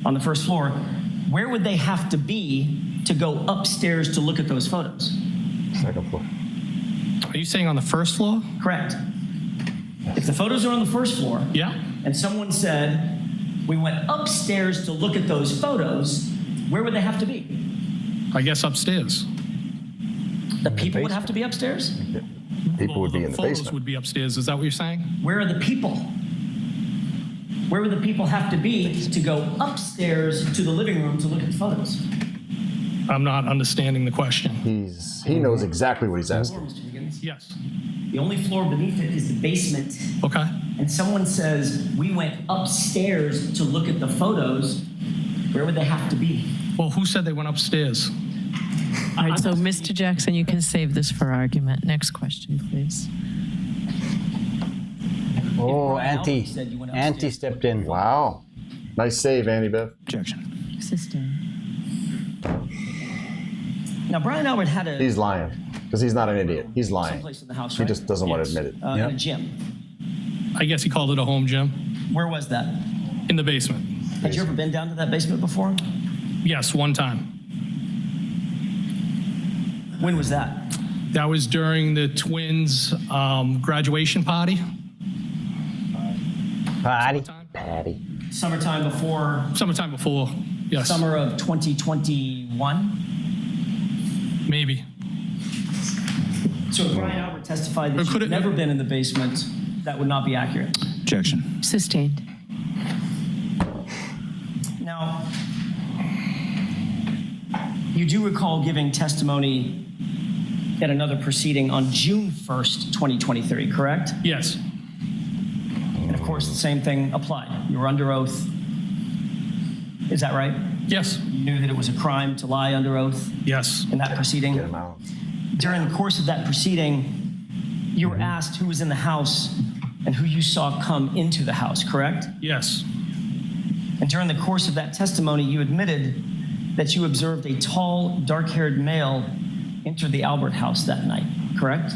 on the first floor, where would they have to be to go upstairs to look at those photos? Second floor. Are you saying on the first floor? Correct. If the photos are on the first floor, Yeah. and someone said, we went upstairs to look at those photos, where would they have to be? I guess upstairs. The people would have to be upstairs? People would be in the photos basement. would be upstairs. Is that what you're saying? Where are the people? Where would the people have to be to go upstairs to the living room to look at the photos? I'm not understanding the question. He knows exactly what he's asking. Mr. Higgins. Yes. The only floor beneath it is the basement. Okay. And someone says, we went upstairs to look at the photos, where would they have to be? Well, who said they went upstairs? All right, so Mr. Jackson, you can save this for argument. Next question, please. Oh, Brian Auntie. Albert said you went upstairs. Auntie stepped in. Wow. Nice save, Andy Beth. Objection. Assistant. Now, Brian Albert had a He's lying because he's not an idiot. He's lying. someplace in the house, He right? just doesn't want to admit it. In a gym. I guess he called it a home gym Where was that? in the basement. Had you ever been down to that basement before? Yes, one time. When was that? That was during the twins' graduation party. Patty. Patty. Summertime before. Summertime before, yes. Summer of 2021. Maybe. So if Brian Albert testified Or that could you've it- never been in the basement, that would not be accurate. Objection. Sustained. Now, you do recall giving testimony at another proceeding on June 1st, 2023, correct? Yes. And of course, the same thing applied. You were under oath. Is that right? Yes. You knew that it was a crime to lie under oath Yes. in that proceeding? Get him out. During the course of that proceeding, you were asked who was in the house and who you saw come into the house, correct? Yes. And during the course of that testimony, you admitted that you observed a tall, dark-haired male enter the Albert house that night, correct?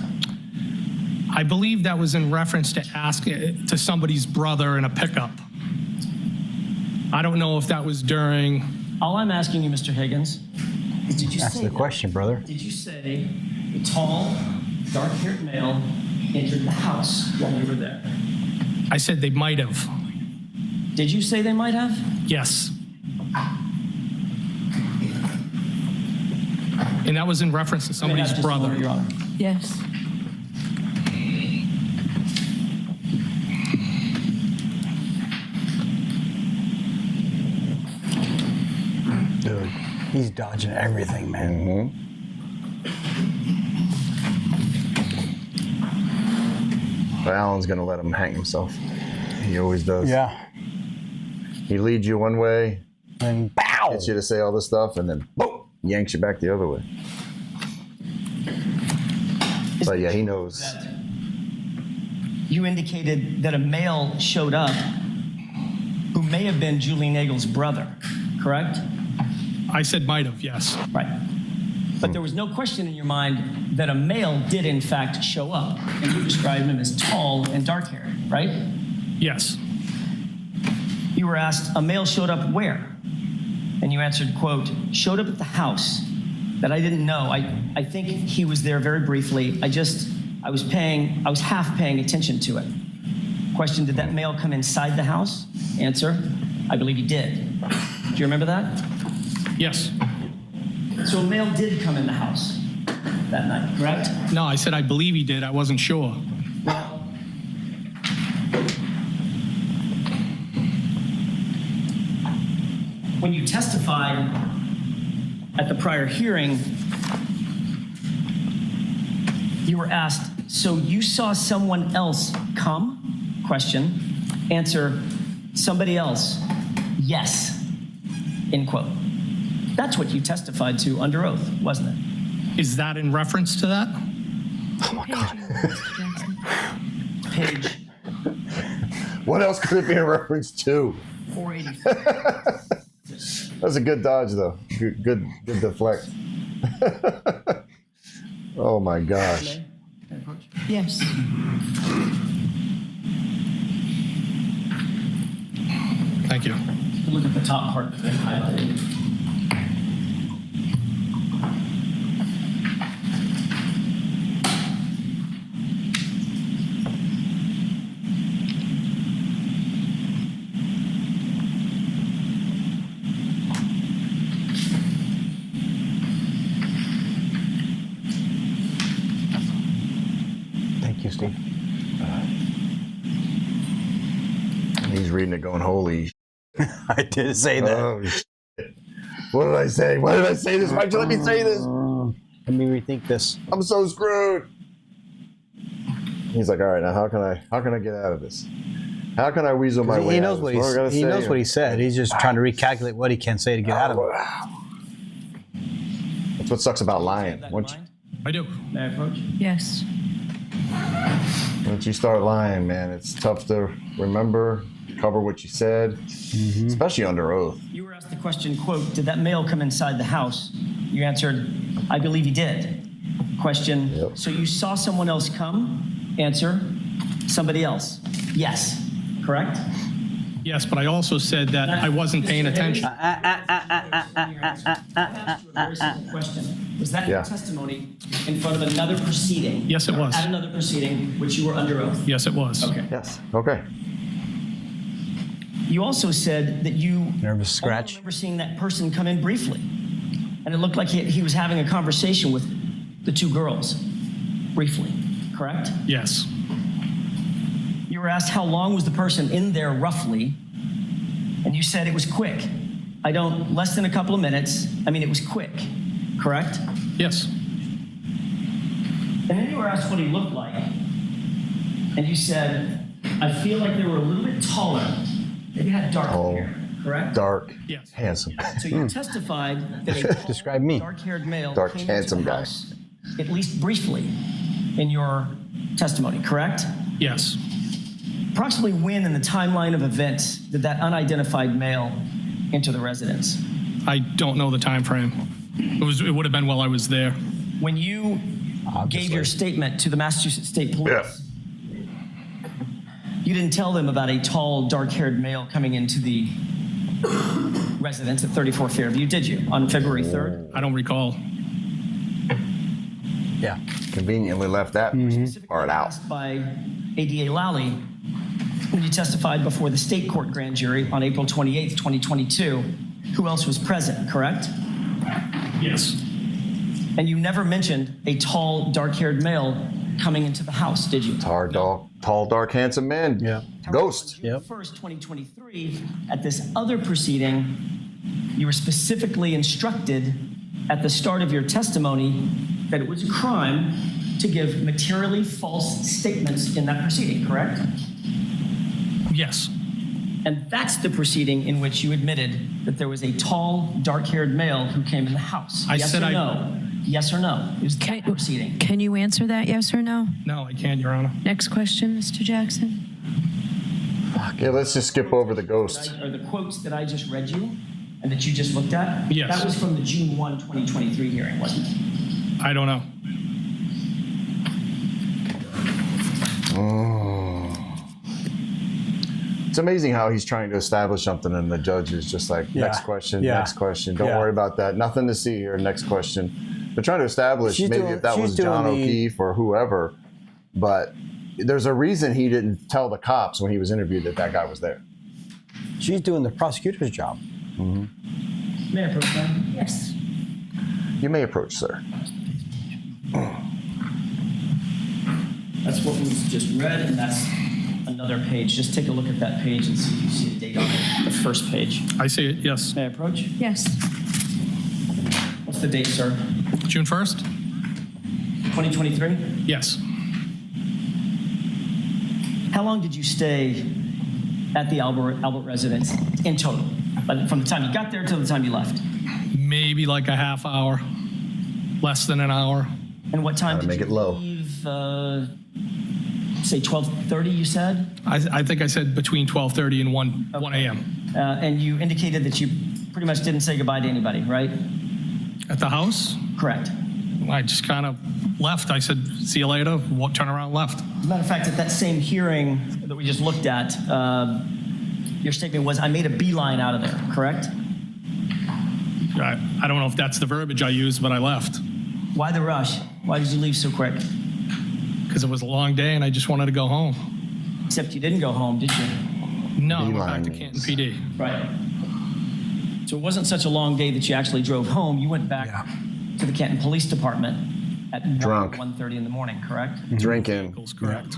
I believe that was in reference to ask to somebody's brother in a pickup. I don't know if that was during. All I'm asking you, Mr. Higgins, is did you That's say the that? question, brother. Did you say a tall, dark-haired male entered the house while you were there? I said they might have. Did you say they might have? Yes. And that was in reference to somebody's Just a brother. moment, Your Honor. Yes. Dude, he's dodging everything, man. But Alan's going to let him hang himself. He always does. Yeah. He leads you one way, And pow! gets you to say all this stuff, and then boom, yanks you back the other way. But yeah, he knows. You indicated that a male showed up who may have been Julie Nagel's brother, correct? I said might have, yes. Right. But there was no question in your mind that a male did in fact show up, and you described him as tall and dark-haired, right? Yes. You were asked, a male showed up where? And you answered, quote, showed up at the house that I didn't know. I think he was there very briefly. I was half paying attention to it. Question, did that male come inside the house? Answer, I believe he did. Do you remember that? Yes. So a male did come in the house that night, correct? No, I said I believe he did. I wasn't sure. Well, when you testified at the prior hearing, you were asked, so you saw someone else come? Question. Answer, somebody else. Yes. End quote. That's what you testified to under oath, wasn't it? Is that in reference to that? Page What else could it be in reference to? 484. That's a good dodge, though. Good deflect. Oh my gosh. Yes. Thank you. Look at the top part that's been highlighted. Thank you, Steve. He's reading it going, holy I did say that. oh, shit. What did I say? Why did I say this? Why'd you let me say this? Let me rethink this. I'm so screwed. He's like, all right, now how can I get out of this? How can I weasel my way He out knows of what this? he knows what he said. He's just trying to recalculate what he can say to get out of it. That's what sucks about lying. That in Once mind? I do. May I approach? Yes. you start lying, man, it's tough to remember, cover what you said, especially under oath. You were asked the question, quote, did that male come inside the house You answered, I believe he did. Question, Yep. so you saw someone else come? Answer, somebody else. Yes, correct? Yes, but I also said that I wasn't paying attention. Question. Was that Yeah. your testimony in front of another proceeding? Yes, it was. At another proceeding, which you were under oath? Yes, it was. Okay. Yes. Okay. You also said that you Nervous only scratch. remember seeing that person come in briefly. And it looked like he was having a conversation with the two girls, briefly, correct? Yes. You were asked how long was the person in there roughly, and you said it was quick. Less than a couple of minutes. I mean, it was quick, correct? Yes. And then you were asked what he looked like, and you said, I feel like they were a little bit taller. Maybe had dark hair, correct? Dark. Yes. Handsome. So you testified that a tall, Describe me. dark-haired male Dark, came into handsome the guy. house, at least briefly, in your testimony, correct? Yes. Approximately when in the timeline of events did that unidentified male enter the residence? I don't know the time frame. It would have been while I was there. When you gave your statement to the Massachusetts State Police, you didn't tell them about a tall, dark-haired male coming into the residence at 34 Fairview, did you, on February 3rd? I don't recall. Yeah. Conveniently left that part out. Asked by ADA Lally when you testified before the state court grand jury on April 28th, 2022, who else was present, correct? Yes. And you never mentioned a tall, dark-haired male coming into the house, did you? Tall, dark, handsome man. Yeah. Ghost. June 1st, 2023, at this other proceeding, you were specifically instructed at the start of your testimony that it was a crime to give materially false statements in that proceeding, correct? Yes. And that's the proceeding in which you admitted that there was a tall, dark-haired male who came in the house. I Yes said or I- no? Yes or no? It was that proceeding. Can you answer that, yes or no? No, I can't, Your Honor. Next question, Mr. Jackson. Okay, let's just skip over the ghost. Or the quotes that I just read you and that you just looked at? Yes. That was from the June 1, 2023 hearing, wasn't it? I don't know. It's amazing how he's trying to establish something and the judge is just like, next Yeah. question, Yeah. next question. Don't Yeah. worry about that. Nothing to see here. Next question. They're trying to establish She's maybe doing- if that she's was John doing the- O'Keefe or whoever, but there's a reason he didn't tell the cops when he was interviewed that that guy was there. She's doing the prosecutor's job. May I approach that? Yes. You may approach, sir. That's what was just read, and that's another page. Just take a look at that page and see if you see a date on it. The first page. I see it, yes. May I approach? Yes. What's the date, sir? June 1st? 2023? Yes. How long did you stay at the Albert residence in total? From the time you got there till the time you left? Maybe like a half hour, less than an hour. And what time Gotta did make you it low. leave? Say 12:30, you said? I think I said between 12:30 and 1 a.m. And you indicated that you pretty much didn't say goodbye to anybody, right? At the house, Correct. I just kind of left. I said, see you later, turn around, left. As a matter of fact, at that same hearing that we just looked at, your statement was, I made a beeline out of there, correct? I don't know if that's the verbiage I used, but I left Why the rush? Why did you leave so quick? because it was a long day and I just wanted to go home. Except you didn't go home, did you? No, I went back to Beeline Canton PD. Right. So it wasn't such a long day that you actually drove home. You went back to the Canton Police Department at Drunk. 1:30 in the morning, correct? Drinking That's correct.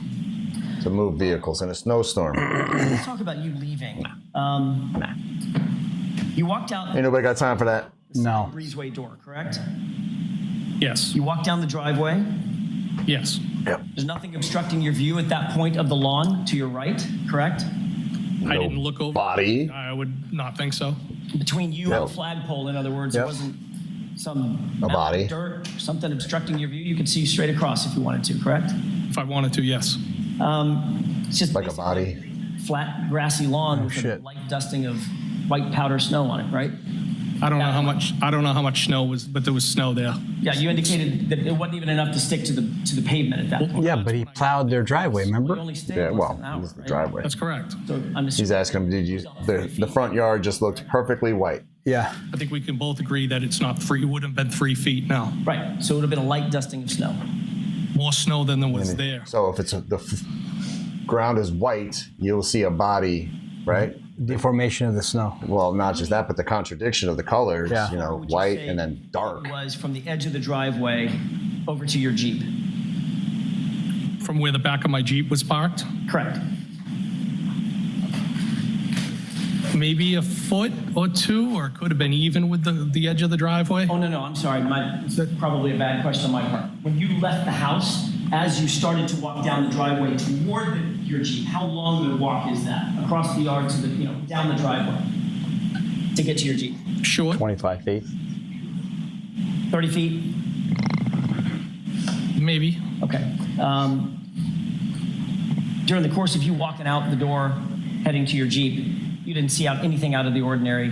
to move vehicles in a snowstorm. Let's talk about you leaving. You walked out Ain't nobody got time for that. No. breezeway door, correct? Yes. You walked down the driveway. Yes. There's nothing obstructing your view at that point of the lawn to your right, correct? I didn't look over. Body. I would not think so. Between you No. and the flagpole, in other words, Yep. it wasn't some A body. dirt, something obstructing your view. You could see straight across if you wanted to, correct? If I wanted to, yes. It's just Like a basically body. flat grassy lawn with shit. a light dusting of white powder snow on it, right? I don't know how much snow was, but there was snow there. Yeah, you indicated that it wasn't even enough to stick to the pavement at that point. Yeah, but he plowed their driveway, You remember? only stayed Yeah, less well, than an hour, this is the right? driveway. That's correct. So I'm He's assuming asking him, did you, the front yard just looked perfectly white. Yeah. I think we can both agree that it's not 3, it wouldn't have been 3 feet, no. right. So it would have been a light dusting of snow. More snow than there was there. So if ground is white, you'll see a body, right? Deformation of the snow. Well, not just that, but the contradiction of the colors, Yeah. you know, Would you white say and then dark. It was from the edge of the driveway over to your Jeep. From where the back of my Jeep was parked, Correct. maybe a foot or 2, or it could have been even with the edge of the driveway. Oh, no, I'm sorry. It's probably a bad question on my part. When you left the house, as you started to walk down the driveway toward your Jeep, how long of a walk is that? Across the yard to down the driveway to get to your Jeep? Short, 25 feet. 30 feet? maybe. Okay. During the course of you walking out the door, heading to your Jeep, you didn't see anything out of the ordinary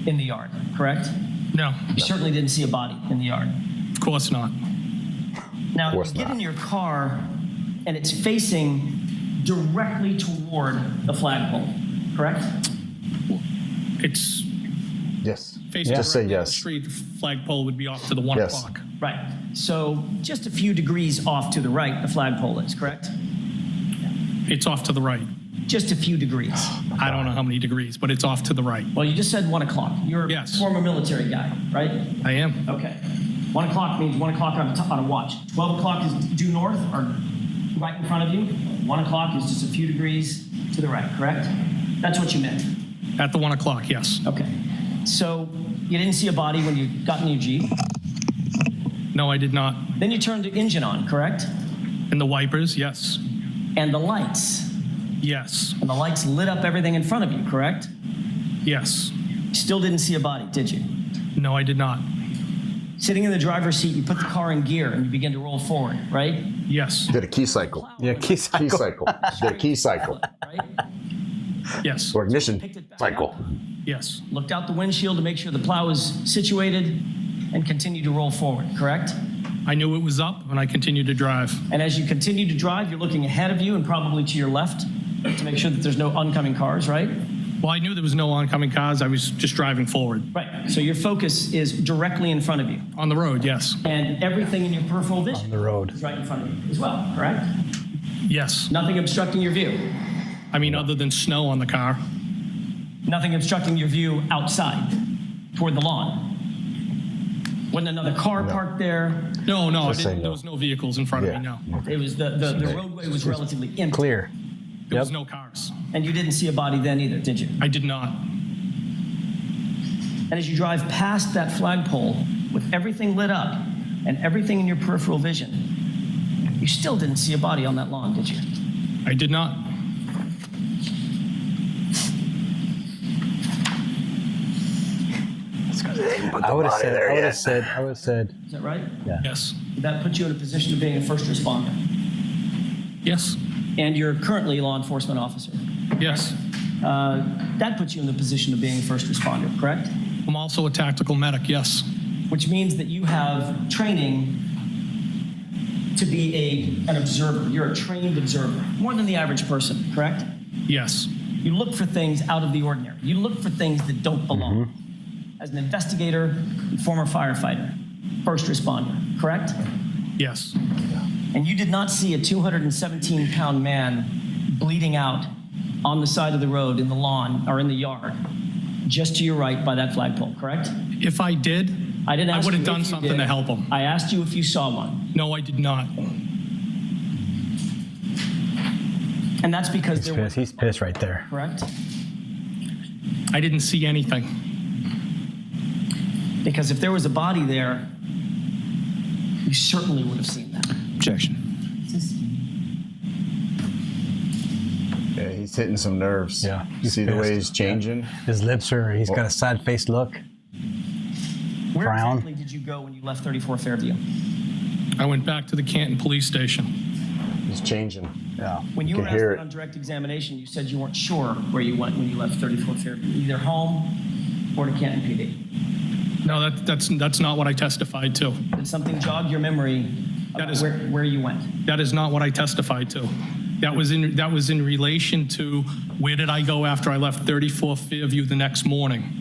in the yard, correct? No, You certainly didn't see a body in the yard. of course not. Now, you course get not. in your car, and it's facing directly toward the flagpole, correct? It's Yes. facing Just say directly at the yes. street. The flagpole would be off to the 1 Yes. o'clock. Right. So just a few degrees off to the right, the flagpole is, correct? It's off to the right. Just a few degrees. I don't know how many degrees, but it's off to the right. Well, you just said 1 o'clock. You're Yes. a former military guy, right? I am. Okay. 1 o'clock means 1 o'clock on a watch. 12 o'clock is due north or right in front of you. 1 o'clock is just a few degrees to the right, correct? That's what you meant. At the 1 o'clock, yes. Okay. So you didn't see a body when you got in your Jeep. No, I did not. Then you turned the engine on, correct? And the wipers, yes. And the lights. Yes. And the lights lit up everything in front of you, correct? Yes. You still didn't see a body, did you? No, I did not. Sitting in the driver's seat, you put the car in gear and you begin to roll forward, right? Yes. Did a key cycle. Yeah, key Key cycle. cycle. Did a key cycle. Right? Yes. Or ignition Picked it back cycle. up, Yes. looked out the windshield to make sure the plow was situated, and continued to roll forward, correct? I knew it was up and I continued to drive. And as you continue to drive, you're looking ahead of you and probably to your left to make sure that there's no oncoming cars, right? Well, I knew there was no oncoming cars. I was just driving forward. Right. So your focus is directly in front of you, On the road, yes. and everything in your peripheral vision On the road. is right in front of you as well, correct? Yes. Nothing obstructing your view. I mean, other than snow on the car. Nothing obstructing your view outside toward the lawn. Wasn't another car parked there. No, no, Just say no. there was no vehicles in front of me, no. It was the roadway was relatively empty. Clear. There was Yep. no cars. And you didn't see a body then either, did you? I did not. And as you drive past that flagpole with everything lit up and everything in your peripheral vision, you still didn't see a body on that lawn, did you? I did not. I would have said, Is that right? Yes. Did that put you in a position of being a first responder? Yes. And you're currently a law enforcement officer. Yes. That puts you in the position of being a first responder, correct? I'm also a tactical medic, yes. Which means that you have training to be an observer. You're a trained observer, more than the average person, correct? Yes. You look for things out of the ordinary. You look for things that don't belong. As an investigator, former firefighter, first responder, correct? Yes. And you did not see a 217-pound man bleeding out on the side of the road in the lawn or in the yard, just to your right by that flagpole, correct? If I did, I didn't ask would have you done if you something did. to help him. I asked you if you saw one. No, I did not. And that's because there was, he's pissed right there. correct? I didn't see anything. Because if there was a body there, you certainly would have seen that. Objection. Yeah, he's hitting some nerves. Yeah, You he's see the way pissed. he's changing? His lips he's got a sad-faced look. Where Frown. exactly did you go when you left 34 Fairview? I went back to the Canton police station. He's changing. Yeah. When you can were hear asked it. on direct examination, you said you weren't sure where you went when you left 34 Fairview, either home or to Canton PD. No, that's not what I testified to. Did something jog your memory That about is- where you went? That is not what I testified to. That was in relation to where did I go after I left 34 Fairview the next morning.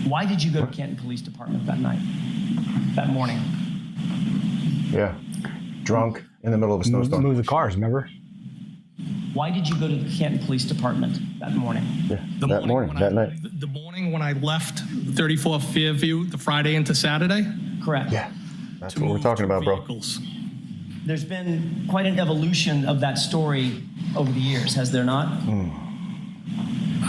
Why did you go to Canton Police Department that morning? Yeah. Drunk in the middle of a snowstorm. Move the cars, remember? Why did you go to the Canton Police Department that morning? Yeah. The That morning, when that I- night. The morning when I left 34 Fairview, the Friday into Saturday. Correct. Yeah. That's to what we're move talking two about, bro. vehicles. There's been quite an evolution of that story over the years, has there not?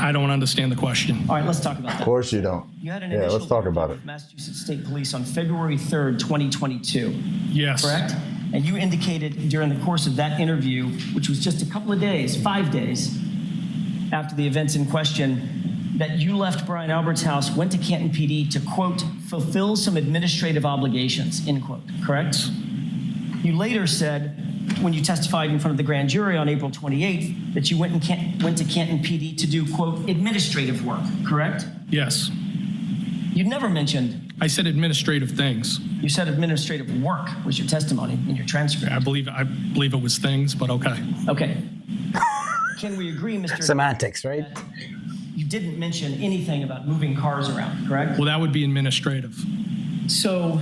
I don't understand the question. All right, let's talk about Of that. course you don't. You had an Yeah, initial let's talk interview about it. with Massachusetts State Police on February 3rd, 2022, Yes. correct? And you indicated during the course of that interview, which was just a couple of days, 5 days after the events in question, that you left Brian Albert's house, went to Canton PD to, quote, fulfill some administrative obligations, end quote, correct? You later said, when you testified in front of the grand jury on April 28th, that you went to Canton PD to do, quote, administrative work, correct? Yes. You never mentioned, I said administrative things. you said administrative work was your testimony in your transcript. I believe it was things, but okay. Okay. Can we agree, Mr. Semantics, right? that you didn't mention anything about moving cars around, correct? Well, that would be administrative. So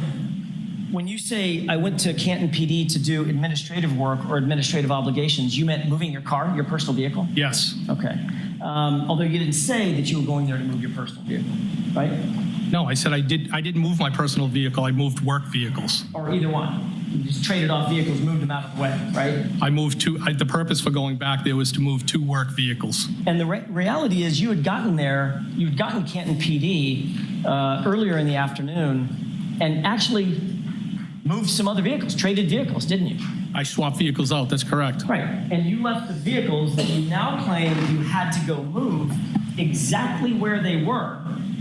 when you say I went to Canton PD to do administrative work or administrative obligations, you meant moving your car, your personal vehicle? Yes. Okay. Although you didn't say that you were going there to move your personal vehicle, right? No, I said I didn't move my personal vehicle. I moved work vehicles. Or either one. You just traded off vehicles, moved them out of the way, right? I moved the purpose for going back there was to move 2 work vehicles. And the reality is you had gotten Canton PD earlier in the afternoon and actually moved some other vehicles, traded vehicles, didn't you? I swapped vehicles out, that's correct. Right. And you left the vehicles that you now claim you had to go move exactly where they were,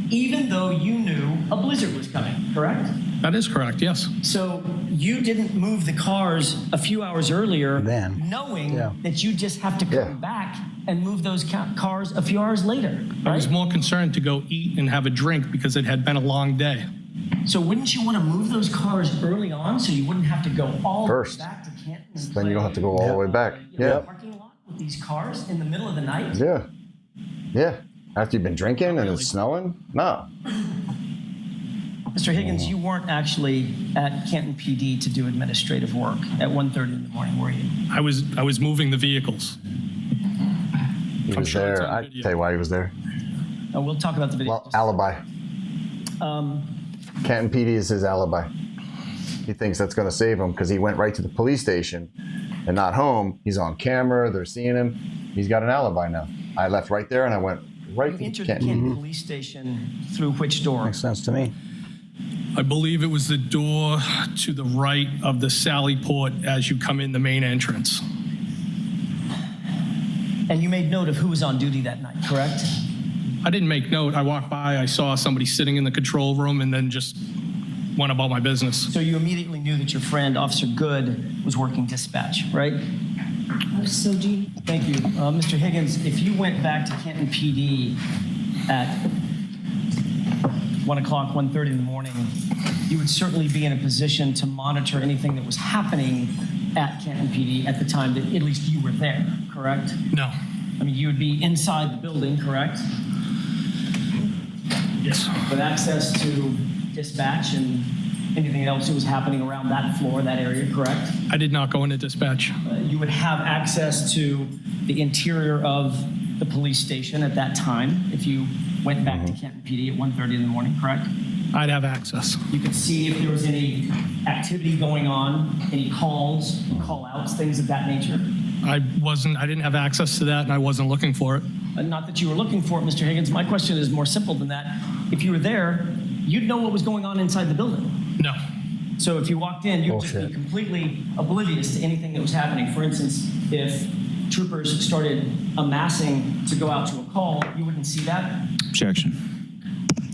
even though you knew a blizzard was coming, correct? That is correct, yes. So you didn't move the cars a few hours earlier, Then. knowing Yeah. that you just have to come Yeah. back and move those cars a few hours later, I was right? more concerned to go eat and have a drink because it had been a long day. So wouldn't you want to move those cars early on so you wouldn't have to go all the way First. back to Canton? and Then you don't have to go play, all the way back. in Yeah. the parking lot with these cars in the middle of the night? Yeah. Yeah. After you've been drinking and it's snowing? No. Mr. Higgins, you weren't actually at Canton PD to do administrative work at 1:30 in the morning, were you? I was moving the vehicles. He was sure it's there. on I video. tell you why he was there. We'll talk about the video. Well, alibi. Canton PD is his alibi. He thinks that's going to save him because he went right to the police station and not home. He's on camera. They're seeing him. He's got an alibi now. I left right there and I went right You to entered the Canton. Canton Police Station through which door? Makes sense to me. I believe it was the door to the right of the Sally Port as you come in the main entrance. And you made note of who was on duty that night, correct? I didn't make note. I walked by, I saw somebody sitting in the control room and then just went about my business. So you immediately knew that your friend, Officer Good, was working dispatch, right? So do you, Thank you. Mr. Higgins, if you went back to Canton PD at 1 o'clock, 1:30 in the morning, you would certainly be in a position to monitor anything that was happening at Canton PD at the time that at least you were there, correct? No. I mean, you would be inside the building, correct? Yes. With access to dispatch and anything else that was happening around that floor, that area, correct? I did not go into dispatch. You would have access to the interior of the police station at that time if you went back to Canton PD at 1:30 in the morning, correct? I'd have access. You could see if there was any activity going on, any calls, call outs, things of that nature. I didn't have access to that and I wasn't looking for it. Not that you were looking for it, Mr. Higgins. My question is more simple than that. If you were there, you'd know what was going on inside the building. No. So if you walked in, you'd just be Bullshit. completely oblivious to anything that was happening. For instance, if troopers started amassing to go out to a call, you wouldn't see that. Objection.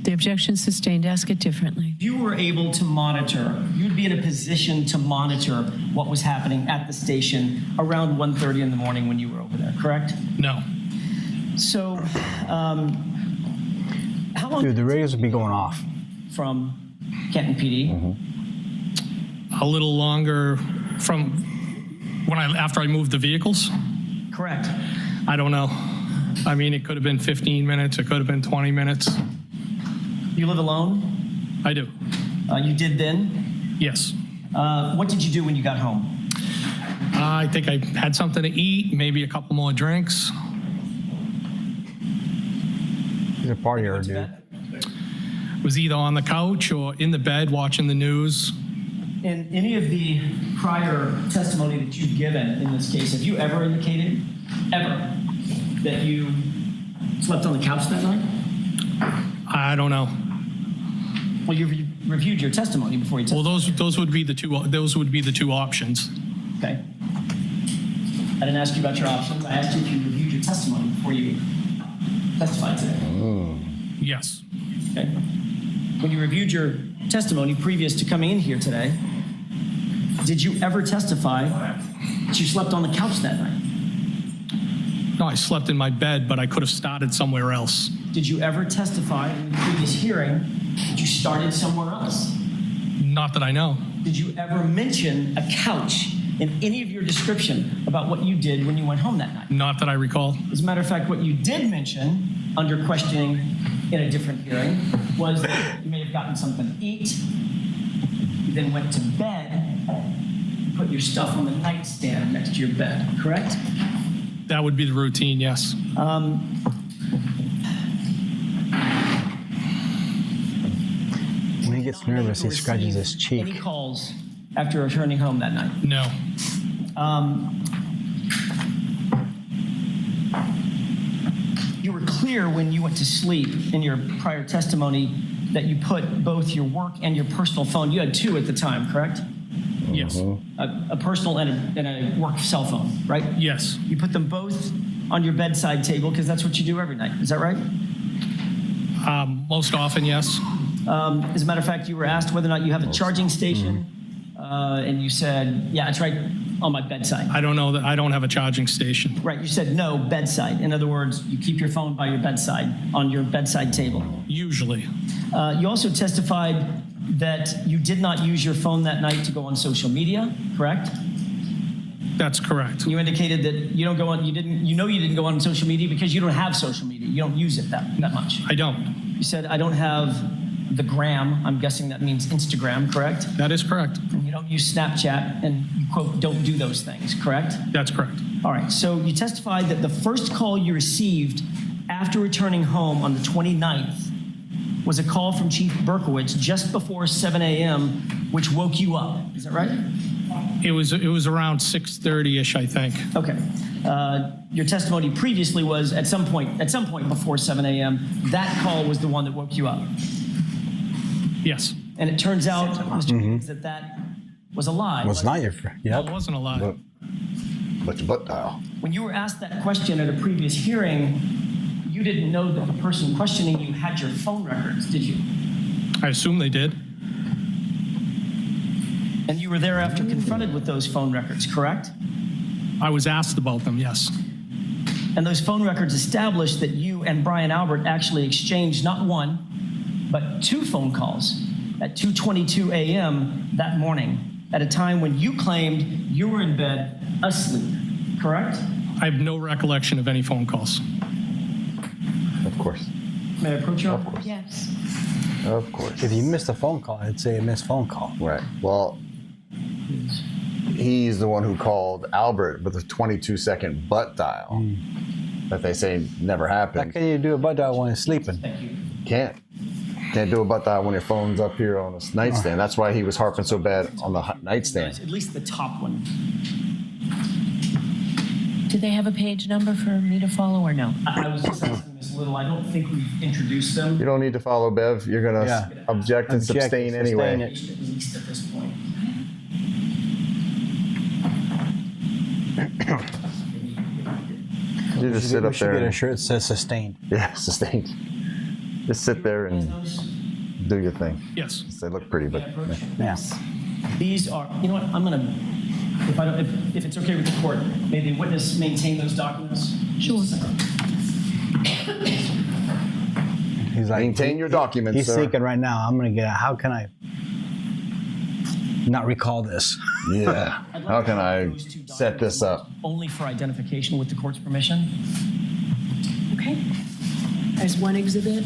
the objection sustained. Ask it differently. You were able to monitor, you'd be in a position to monitor what was happening at the station around 1:30 in the morning when you were over there, correct? No. So, how long Dude, the radios would be going off. from Canton PD? A little longer from after I moved the vehicles. Correct. I don't know. I mean, it could have been 15 minutes. It could have been 20 minutes. You live alone? I do. You did then? Yes. What did you do when you got home? I think I had something to eat, maybe a couple more drinks. He's a partier, Went to dude. bed? Was either on the couch or in the bed watching the news. In any of the prior testimony that you've given in this case, have you ever indicated, ever, that you slept on the couch that night? I don't know. Well, you reviewed your testimony before you Well, testified. those would be the two options. Okay. I didn't ask you about your options. I asked you if you reviewed your testimony before you testified today. Yes. Okay. When you reviewed your testimony previous to coming in here today, did you ever testify that you slept on the couch that night? No, I slept in my bed, but I could have started somewhere else. Did you ever testify in the previous hearing that you started somewhere else? Not that I know. Did you ever mention a couch in any of your description about what you did when you went home that night? Not that I recall. As a matter of fact, what you did mention under questioning in a different hearing was that you may have gotten something to eat, you then went to bed, you put your stuff on the nightstand next to your bed, correct? That would be the routine, yes. When he gets nervous, he scratches his cheek. Any calls after returning home that night? No. You were clear when you went to sleep in your prior testimony that you put both your work and your personal phone, you had two at the time, correct? Yes. A personal and a work cell phone, right? Yes. You put them both on your bedside table because that's what you do every night. Is that right? Most often, yes. As a matter of fact, you were asked whether or not you have a charging station, and you said, yeah, it's right on my bedside. I don't know that I don't have a charging station. Right, you said no, bedside. In other words, you keep your phone by your bedside, on your bedside table. Usually. You also testified that you did not use your phone that night to go on social media, correct? That's correct. You indicated that you don't go on, you didn't go on social media because you don't have social media. You don't use it that much. I don't. You said, I don't have the gram. I'm guessing that means Instagram, correct? That is correct. And you don't use Snapchat and you, quote, don't do those things, correct? That's correct. All right, so you testified that the first call you received after returning home on the 29th was a call from Chief Berkowitz just before 7 a.m., which woke you up. Is that right? It was around 6:30-ish, I think. Okay. Your testimony previously was at some point before 7 a.m., that call was the one that woke you up. Yes. And it turns out, Mr. Higgins, that was a lie. Was not your friend. That Yep. wasn't a lie. But your butt dial. When you were asked that question at a previous hearing, you didn't know that the person questioning you had your phone records, did you? I assume they did. And you were thereafter confronted with those phone records, correct? I was asked about them, yes. And those phone records established that you and Brian Albert actually exchanged not one, but two phone calls at 2:22 a.m. that morning, at a time when you claimed you were in bed asleep, correct? I have no recollection of any phone calls. Of course. May I approach you? Yes. Of course. If you missed a phone call, I'd say a missed phone call. Right. Well, he's the one who called Albert with a 22-second butt dial that they say never How happened. can you do a butt dial when he's sleeping? Thank you. Can't do a butt dial when your phone's up here on a nightstand. That's why he was harping so bad on the nightstand. At least the top one. Do they have a page number for me to follow or no? I was just asking Ms. Little, I don't think we've introduced them. You don't need to follow Bev. You're gonna Yeah. object and Object, sustain sustain anyway. it. At least at this point. You just sit up we should there. get a And, shirt that says sustained. yeah, sustained. Just sit there and do your thing. Yes. They look pretty, but Yeah. These are, you know what, I'm gonna, if it's okay with the court, may the witness maintain those documents? Sure. Just a second. He's like, Maintain your documents, He's sir. thinking right now, I'm going to get out. How can I not recall this? Yeah. I'd like How to can have I those two set this documents up? Only for identification with the court's permission. Okay. As one exhibit?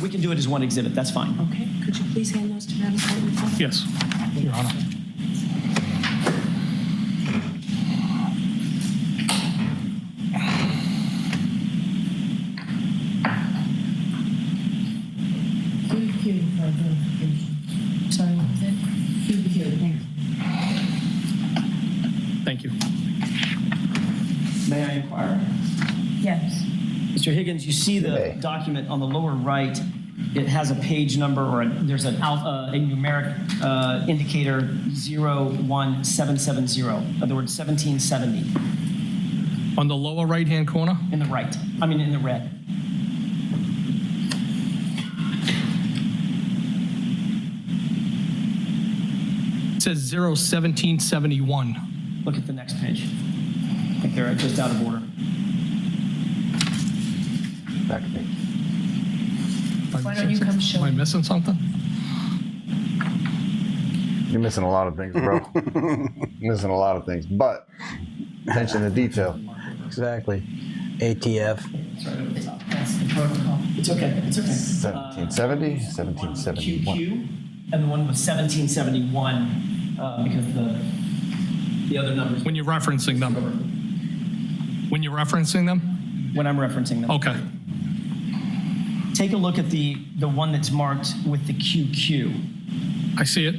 We can do it as one exhibit, that's fine. Okay. Could you please hand those to Madam Court Reporter? Yes, Your Honor. Sorry, what was that? Thank you. May I inquire? Yes. Mr. Higgins, you see the Hey. document on the lower right. It has a page number or there's a numeric indicator 01770. In other words, 1770 On the lower right-hand corner, in the right. I mean, in the red. it says 01771. Look at the next page. I think they're just out of order. Back to me. Why don't you come show Am I me? missing something? You're missing a lot of things, bro. Missing a lot of things, but attention to detail. Exactly. ATF. Sorry, over the top. That's the protocol. It's okay. It's okay. 1770, 1771. QQ and the one with 1771 because the other numbers. When you're referencing them. When you're referencing them? When I'm referencing them. Okay. Take a look at the one that's marked with the QQ. I see it.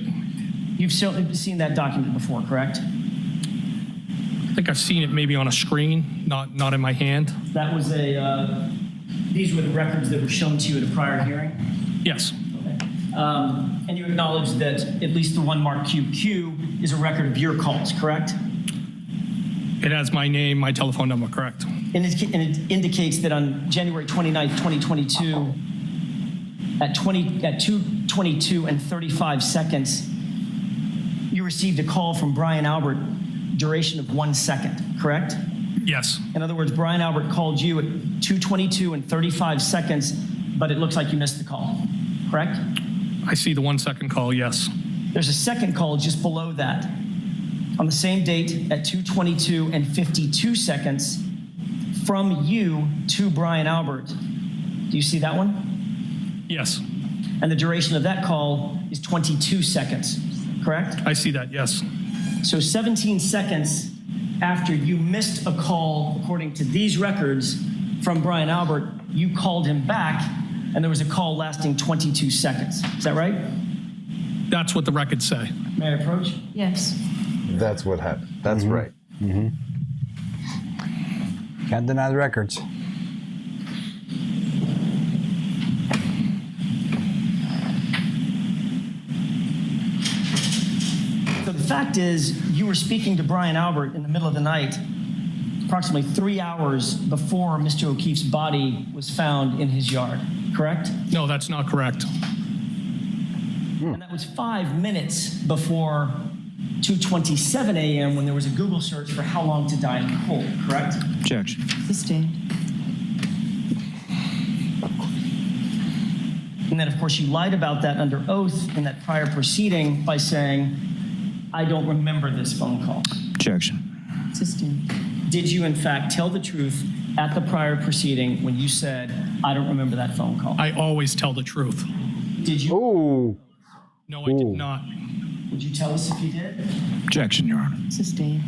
You've certainly seen that document before, correct? I think I've seen it maybe on a screen, not in my hand. That was these were the records that were shown to you at a prior hearing? Yes. Okay. And you acknowledge that at least the one marked QQ is a record of your calls, correct? It has my name, my telephone number, correct? And it indicates that on January 29th, 2022, at 2:22 and 35 seconds, you received a call from Brian Albert, duration of 1 second, correct? Yes. In other words, Brian Albert called you at 2:22 and 35 seconds, but it looks like you missed the call, correct? I see the 1 second call, yes. There's a second call just below that. On the same date at 2:22 and 52 seconds from you to Brian Albert. Do you see that one? Yes. And the duration of that call is 22 seconds, correct? I see that, yes. So 17 seconds after you missed a call, according to these records, from Brian Albert, you called him back, and there was a call lasting 22 seconds. Is that right? That's what the records say. May I approach? Yes. That's what happened. That's right. Can't deny the records. So the fact is, you were speaking to Brian Albert in the middle of the night, approximately 3 hours before Mr. O'Keefe's body was found in his yard, correct? No, that's not correct. And that was 5 minutes before 2:27 a.m. when there was a Google search for how long to die in the cold, correct? Objection. Sustained. And then, of course, you lied about that under oath in that prior proceeding by saying, I don't remember this phone call. Objection. Sustained. Did you, in fact, tell the truth at the prior proceeding when you said, I don't remember that phone call? I always tell the truth. Did you? Ooh. No, I did not. Would you tell us if you did? Objection, Your Honor. Sustained.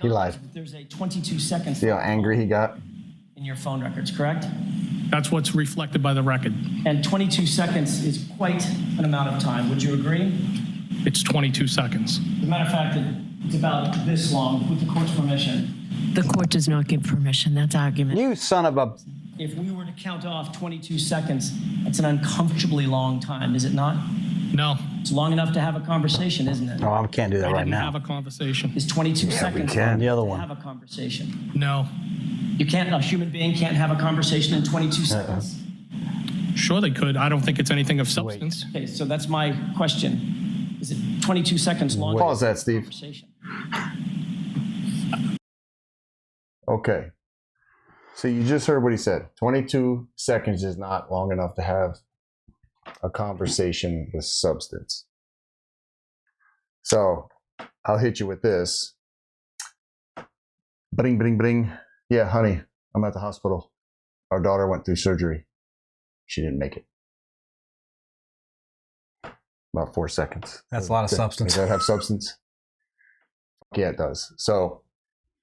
He lied. There's a 22 seconds See how angry he got? in your phone records, correct? That's what's reflected by the record. And 22 seconds is quite an amount of time. Would you agree? It's 22 seconds. As a matter of fact, it's about this long, with the court's permission. The court does not give permission. That's argument. You son of a... If we were to count off 22 seconds, that's an uncomfortably long time, is it not? No, It's long enough to have a conversation, isn't it? Oh, I can't do that I right didn't now. have a conversation. Is 22 seconds can. The other to one. have a conversation? No. You can't, a human being can't have a conversation in 22 seconds. Sure they could. I don't think it's anything of substance. Okay, so that's my question. Is it 22 seconds long? Pause that, Steve. Conversation. Okay. So you just heard what he said. 22 seconds is not long enough to have a conversation with substance. So I'll hit you with this. Bring, bring, bring. Yeah, honey, I'm at the hospital. Our daughter went through surgery. She didn't make it. About 4 seconds. That's a lot of substance. Does that have substance? Yeah, it does. So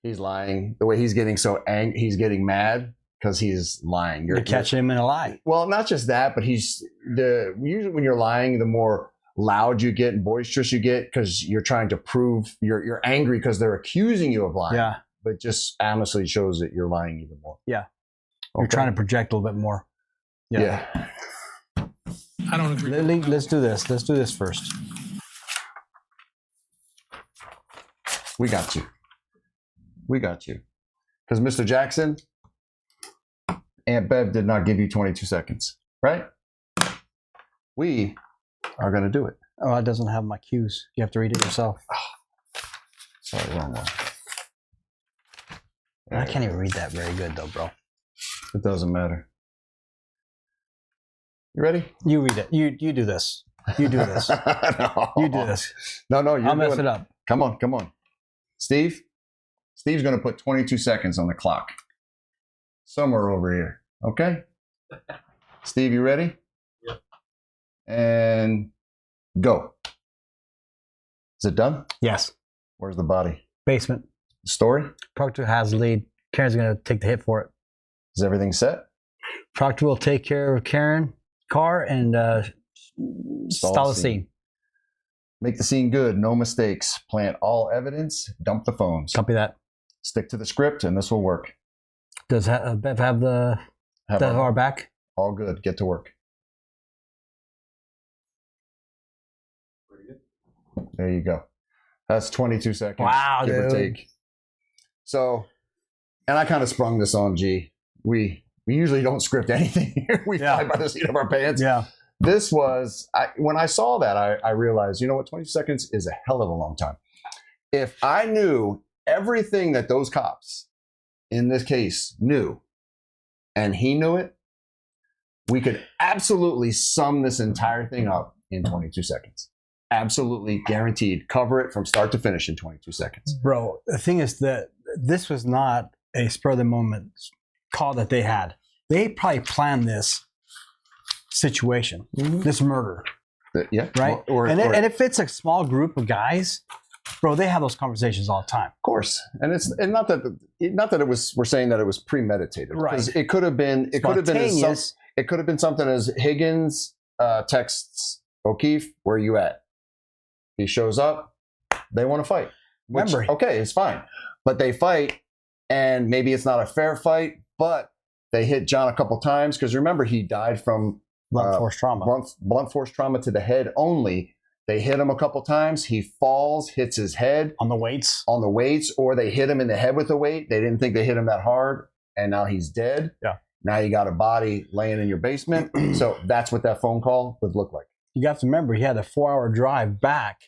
he's lying. The way he's getting so angry, he's getting mad because he's lying. You're catching him in a lie. Well, not just that, but usually when you're lying, the more loud you get and boisterous you get because you're trying to prove you're angry because they're accusing you of lying. Yeah. But just honestly shows that you're lying even more. Yeah. You're trying to project a little bit more. Yeah. I don't agree. Let's do this. Let's do this first. We got you. We got you. Because Mr. Jackson, Aunt Bev did not give you 22 seconds, right? We are going to do it. Oh, it doesn't have my cues. You have to read it yourself. Sorry, wrong one. I can't even read that very good, though, bro. It doesn't matter. You ready? You read it. You do this. You do this. No. You do this. No, I'll mess it up. Come on. Steve's going to put 22 seconds on the clock. Somewhere over here. Okay? Steve, you ready? Yep. And go. Is it done? Yes. Where's the body? Basement. Story? Proctor has the lead. Karen's going to take the hit for it. Is everything set? Proctor will take care of Karen, car, and stall the scene. Make the scene good. No mistakes. Plant all evidence. Dump the phones. Copy that. Stick to the script, and this will work. Does Bev have our back? All good. Get to work. There you go. That's 22 seconds. Wow, give or dude. take. So, and I kind of sprung this on G. We usually don't script anything here. We fly by the seat of our pants. Yeah. This was, when I saw that, I realized, 22 seconds is a hell of a long time. If I knew everything that those cops in this case knew, and he knew it, we could absolutely sum this entire thing up in 22 seconds. Absolutely guaranteed. Cover it from start to finish in 22 seconds. Bro, the thing is that this was not a spur of the moment call that they had. They probably planned this situation, this murder. Yeah. Right? And if it's a small group of guys, bro, they have those conversations all the time. Of course. And not that it was, we're saying that it was premeditated. Right. Because it could have been, something as Higgins texts O'Keefe, where are you at? He shows up, they want to fight. Remember. Okay, it's fine. But they fight, and maybe it's not a fair fight, but they hit John a couple times, because remember, he died from blunt force trauma. Blunt force trauma to the head only. They hit him a couple times. He falls, hits his head. On the weights, or they hit him in the head with the weight. They didn't think they hit him that hard, and now he's dead. Yeah. Now you got a body laying in your basement. So that's what that phone call would look like. You have to remember, he had a 4-hour drive back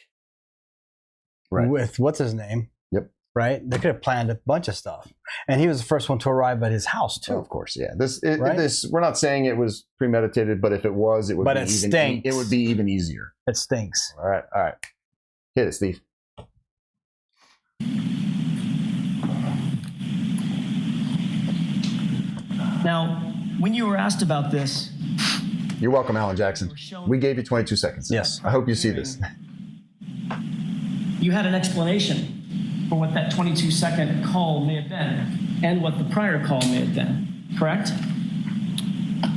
with, what's his name? Yep. Right? They could have planned a bunch of stuff. And he was the first one to arrive at his house, too. Oh, of course, yeah. We're not saying it was premeditated, but if it was, it would be even easier. It stinks. All right. Hit it, Steve. Now, when you were asked about this, you're welcome, Alan Jackson. We gave you 22 seconds. Yes. I hope you see this. you had an explanation for what that 22-second call may have been and what the prior call may have been, correct?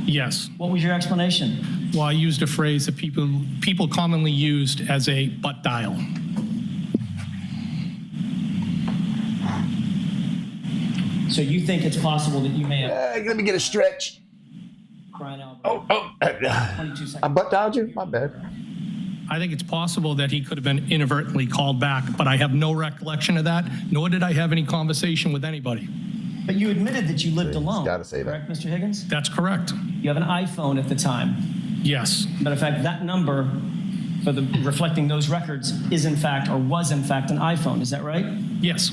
Yes. What was your explanation? Well, I used a phrase that people commonly used as a butt dial. So you think it's possible that you may have... Let me get a stretch. Crying out. 22 seconds. I butt dialed you? My bad. I think it's possible that he could have been inadvertently called back, but I have no recollection of that, nor did I have any conversation with anybody. But you admitted that you lived alone. Got to say correct, that. Mr. Higgins? That's correct. You have an iPhone at the time. Yes. Matter of fact, that number for reflecting those records is in fact, or was in fact, an iPhone. Is that right? Yes.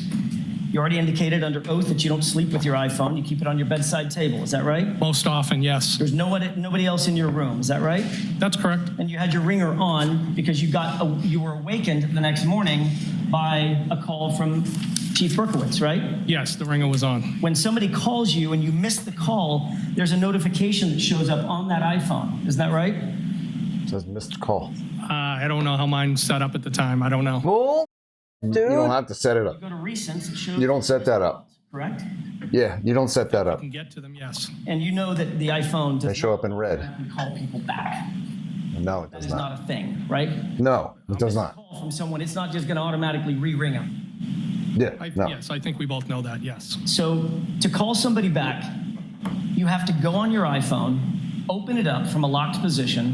You already indicated under oath that you don't sleep with your iPhone. You keep it on your bedside table. Is that right? Most often, yes. There's nobody else in your room. Is that right? That's correct. And you had your ringer on because you were awakened the next morning by a call from Chief Berkowitz, right? Yes, the ringer was on. When somebody calls you and you miss the call, there's a notification that shows up on that iPhone. Is that right? It says missed call. I don't know how mine's set up at the time. I don't know. Bull, You don't have to set it up. Go to recents. It shows. You don't set that up. Correct. Yeah, you don't set that I up. can get to them, yes. And you know that the iPhone does They show up in red. not call people back. No, it That does is not. not a thing, right? No, it does not. Call from someone. It's not just going to automatically re-ring them. Yeah, no. Yes, I think we both know that, yes. So to call somebody back, you have to go on your iPhone, open it up from a locked position,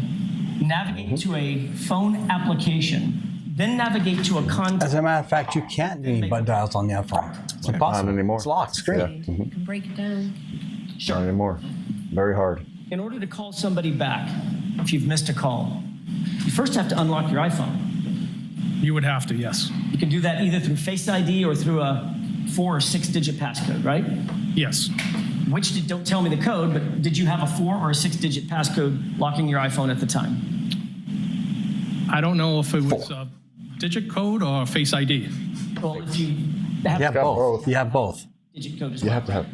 navigate to a phone application, then navigate to a contact. as a matter of fact, you can't do any butt dials on the iPhone. It's impossible. Not anymore. It's locked screen. Yeah. You can break it down. Not anymore. Very hard. In order to call somebody back, if you've missed a call, you first have to unlock your iPhone. You would have to, yes. You can do that either through Face ID or through a 4 or 6 digit passcode, right? Yes. Don't tell me the code, but did you have a 4 or a 6 digit passcode locking your iPhone at the time? I don't know if it was a digit code or Face ID. Well, if you have You have Got both. both. You have both. digit code as You well. have to have.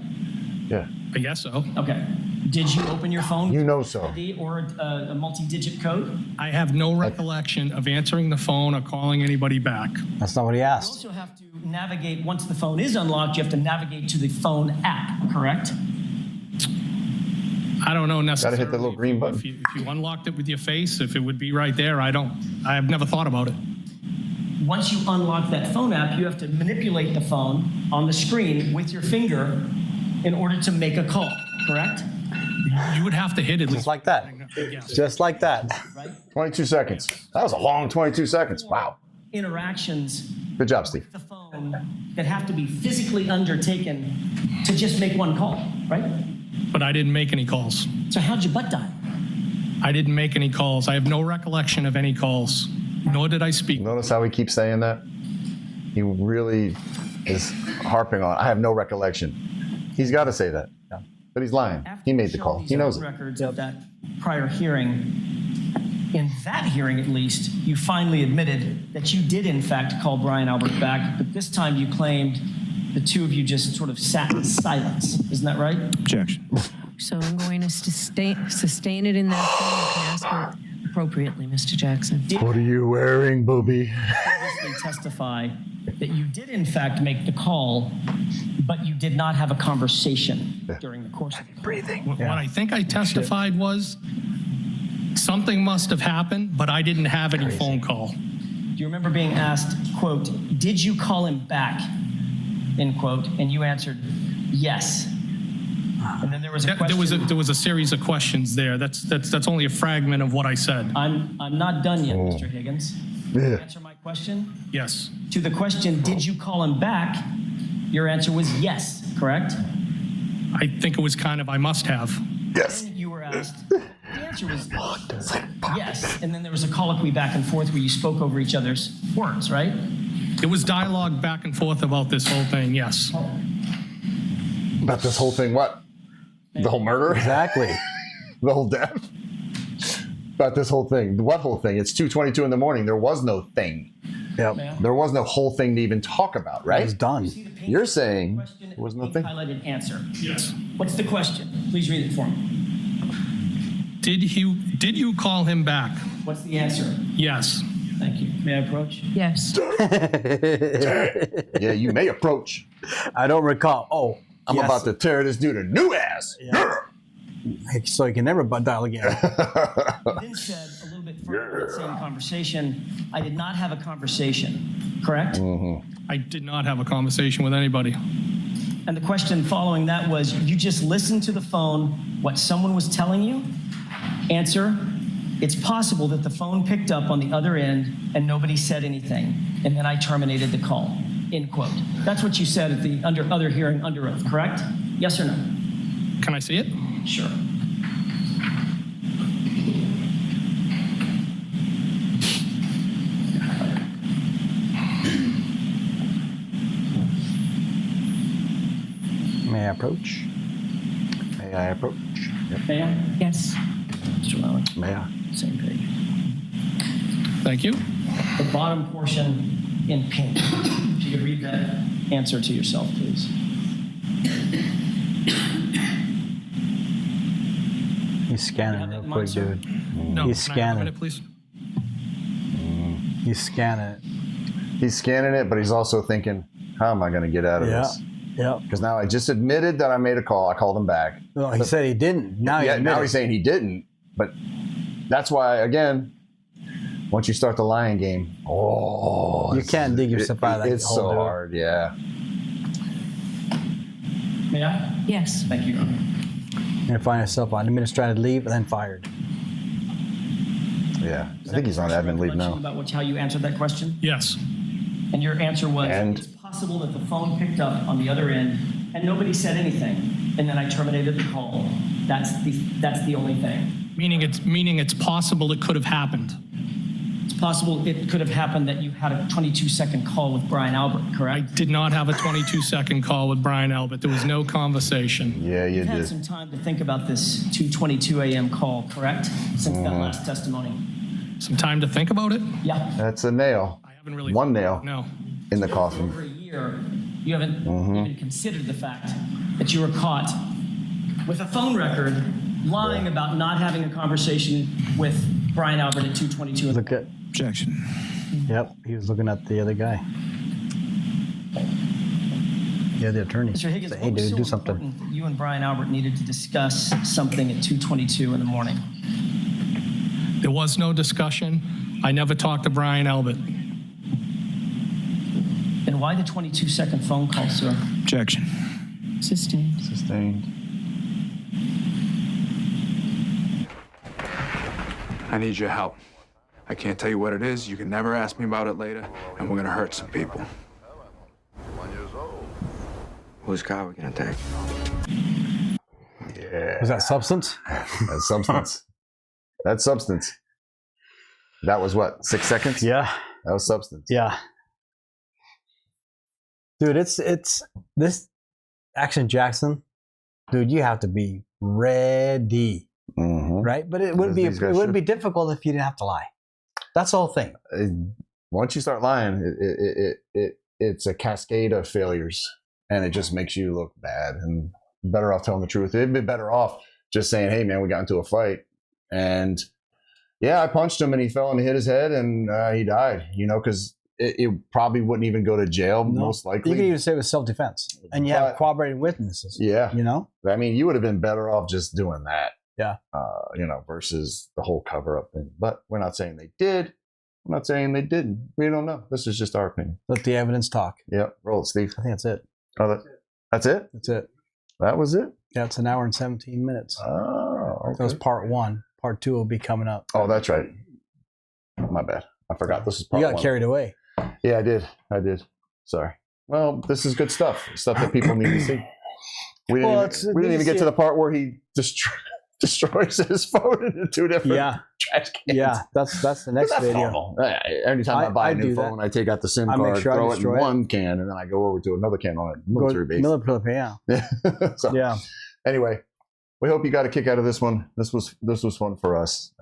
Yeah. I guess so. Okay. Did you open your phone? You with know so. ID or a multi-digit code? I have no recollection of answering the phone or calling anybody back. That's not what he You asked. also have to navigate, once the phone is unlocked, you have to navigate to the phone app, correct? I don't know necessarily. hit the little green button. If you unlocked it with your face, if it would be right there, I have never thought about it. Once you unlock that phone app, you have to manipulate the phone on the screen with your finger in order to make a call, correct? You would have to hit it. Just like that. Yes. Just like that. Right? 22 seconds. That was a long 22 seconds. Wow. Interactions Good job, Steve. with the phone that have to be physically undertaken to just make one call, right? But I didn't make any calls. So how'd you butt dial? I didn't make any calls. I have no recollection of any calls, nor did I speak. Notice how he keeps saying that? He really is harping on, I have no recollection. He's got to say that. But he's lying. After He made you the show call. these He knows other it. records of that prior hearing. In that hearing, at least, you finally admitted that you did, in fact, call Brian Albert back, but this time you claimed the two of you just sort of sat in silence. Isn't that right? Objection. So I'm going to sustain it in that form. You can ask her appropriately, Mr. Jackson. What are you wearing, booby? Previously testify that you did, in fact, make the call, but you did not have a conversation during the course of the call. What I think I testified was something must have happened, but I didn't have any phone call. Do you remember being asked, quote, did you call him back, end quote, and you answered, yes. And then there was a question. There was a series of questions there. That's only a fragment of what I said. I'm not done yet, Mr. Higgins. Yeah. Answer my question. Yes. To the question, did you call him back? Your answer was yes, correct? I think it was kind of I must have. Yes. Then you were asked, the answer was yes. And then there was a colloquy back and forth where you spoke over each other's words, right? It was dialogue back and forth about this whole thing, yes. About this whole thing, what? The whole murder? Exactly. The whole death? About this whole thing. What whole thing? It's 2:22 in the morning. There was no thing. Yep. There was no whole thing to even talk about, It right? was done. See the pink You're saying question, there was no pink thing? highlighted answer. Yes. What's the question? Please read it for me. Did you call him back? What's the answer? Yes. Thank you. May I approach? Yes. Yeah, you may approach. I don't recall. Oh, I'm yes. about to tear this dude a new ass. So you can never butt dial again. Then said a little bit further in the same conversation, I did not have a conversation, correct? I did not have a conversation with anybody. And the question following that was, you just listened to the phone, what someone was telling you? Answer, it's possible that the phone picked up on the other end and nobody said anything, and then I terminated the call, end quote. That's what you said at the other hearing under oath, correct? Yes or no? Can I see it? Sure. May I approach? May I approach? Yep. May I? Yes. Mr. Llewellyn, May I? same page. Thank you. The bottom portion in pink. If you could read that answer to yourself, please. He's scanning You have real that quick, mic, sir? dude. No, He's can I have a scanning. minute, please? He's scanning it. He's scanning it, but he's also thinking, how am I going to get out of Yeah. this? Yep. Because now I just admitted that I made a call. I called him back. No, he said he didn't. Now Yeah, now admitted. he's saying he didn't. But that's why, again, once you start the lying game, you can't dig yourself out of that It's hole, so dude. hard, yeah. May I? Yes. Thank you, Your Honor. And find yourself on administrative leave and then fired. Yeah. I think he's on admin leave now. About how you answered that question? Yes. And your answer was, And- it's possible that the phone picked up on the other end and nobody said anything, and then I terminated the call. That's the only thing. Meaning it's possible it could have happened. It's possible it could have happened that you had a 22-second call with Brian Albert, I correct? did not have a 22-second call with Brian Albert. There was no conversation. Yeah, you You've had did. some time to think about this 2:22 a.m. call, correct? Since that last testimony. Some time to think about it? Yeah. That's a nail. I haven't really. One nail No. in the For coffin. over a year, you haven't even considered the fact that you were caught with a phone record lying about not having a conversation with Brian Albert at 2:22 in the Look at. Objection. Yep. He was looking at the other guy. Yeah, the attorney. Mr. Higgins, Say, what hey, was dude, so do something. important that you and Brian Albert needed to discuss something at 2:22 in the morning? There was no discussion. I never talked to Brian Albert. And why the 22-second phone call, sir? Objection. Sustained. Sustained. I need your help. I can't tell you what it is. You can never ask me about it later, and we're gonna hurt some people. Whose car are we gonna take? Yeah. Was that substance? That's substance. That's substance. That was what, 6 seconds? Yeah. That was substance. Yeah. Dude, it's this Action Jackson. Dude, you have to be ready, Mm-hmm. right? But it wouldn't be These guys it wouldn't should. be difficult if you didn't have to lie. That's the whole thing. Once you start lying, it's a cascade of failures, and it just makes you look bad. And better off telling the truth. It'd be better off just saying, "Hey, man, we got into a fight, and yeah, I punched him, and he fell and hit his head, and he died." You know, because it probably wouldn't even go to jail, No. most likely. You could even say it was self-defense, and you have corroborating witnesses. Yeah, You know. I mean, you would have been better off just doing that. Yeah. You know, versus the whole cover-up thing. But we're not saying they did. We're not saying they didn't. We don't know. This is just our opinion. Let the evidence talk. Yep. Roll it, Steve. I think that's it. Oh, that's it? That's it. That was it? Yeah, it's an hour and 17 minutes. Oh, okay. That was part one. Part two will be coming up. Oh, that's right. My bad. I forgot. This is You part got one. carried away. Yeah, I did. Sorry. Well, this is good stuff. Stuff that people need to see. We didn't even get to the part where he destroys his phone into two different trash cans. Yeah, that's the next That's video. normal. Every time I buy a new do that. phone, I take out the SIM I make card, sure I throw it in destroy it. one can, and then I go over to another can on a military base. Yeah. So, Yeah. Anyway, we hope you got a kick out of this one. This was fun for us.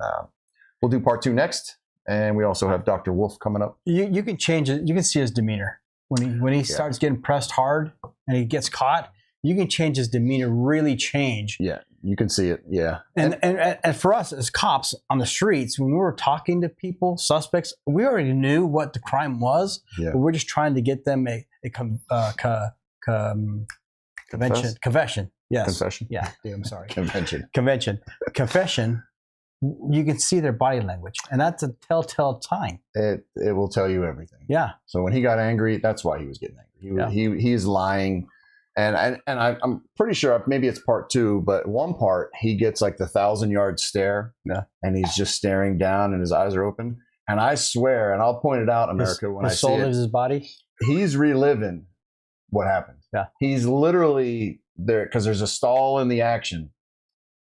We'll do part 2 next, and we also have Dr. Wolf coming up. You can change it. You can see his demeanor when he starts getting pressed hard and he gets caught. You can change his demeanor, really change. Yeah, you can see it. Yeah, and for us as cops on the streets, when we were talking to people, suspects, we already knew what the crime was. Yeah. But we're just trying to get them a confession. Yes. Confession. Yeah, dude, I'm sorry. Confession. Confession. You can see their body language, and that's a telltale sign. It will tell you everything. Yeah. So when he got angry, that's why he was getting angry. He's lying, and I'm pretty sure maybe it's part 2, but one part he gets like the 1,000-yard stare, and he's just staring down, and his eyes are open. And I swear, and I'll point it out, America, when I his see soul it, leaves his body. he's reliving what happened. Yeah. He's literally there because there's a stall in the action,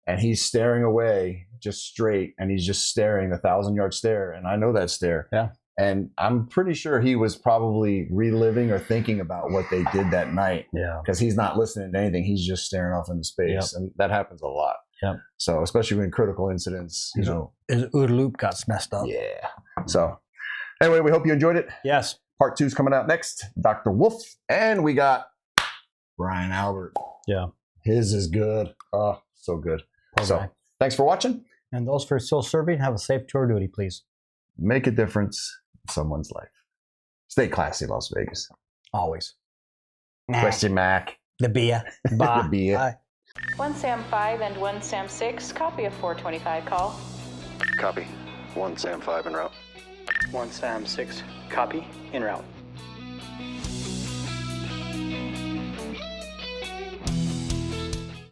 and he's staring away just straight, and he's just staring, a 1,000-yard stare, and I know that stare. Yeah. And I'm pretty sure he was probably reliving or thinking about what they did that night. Yeah. Because he's not listening to anything. He's just staring off into space. Yep. And that happens a lot. Yep. So especially when critical incidents, you know. His OODA loop got messed up. Yeah. So anyway, we hope you enjoyed it. Yes. Part 2 is coming out next. Dr. Wolf. And we got Brian Albert. Yeah. His is good. Oh, so good. Okay. So thanks for watching. And those for still serving, have a safe tour duty, please. Make a difference in someone's life. Stay classy, Las Vegas. Always. Question Mac. The beer. Bye. The beer. Bye. 1 Sam 5 and 1 Sam 6, copy of 425 call. Copy. 1 Sam 5 en route. 1 Sam 6, copy, en route.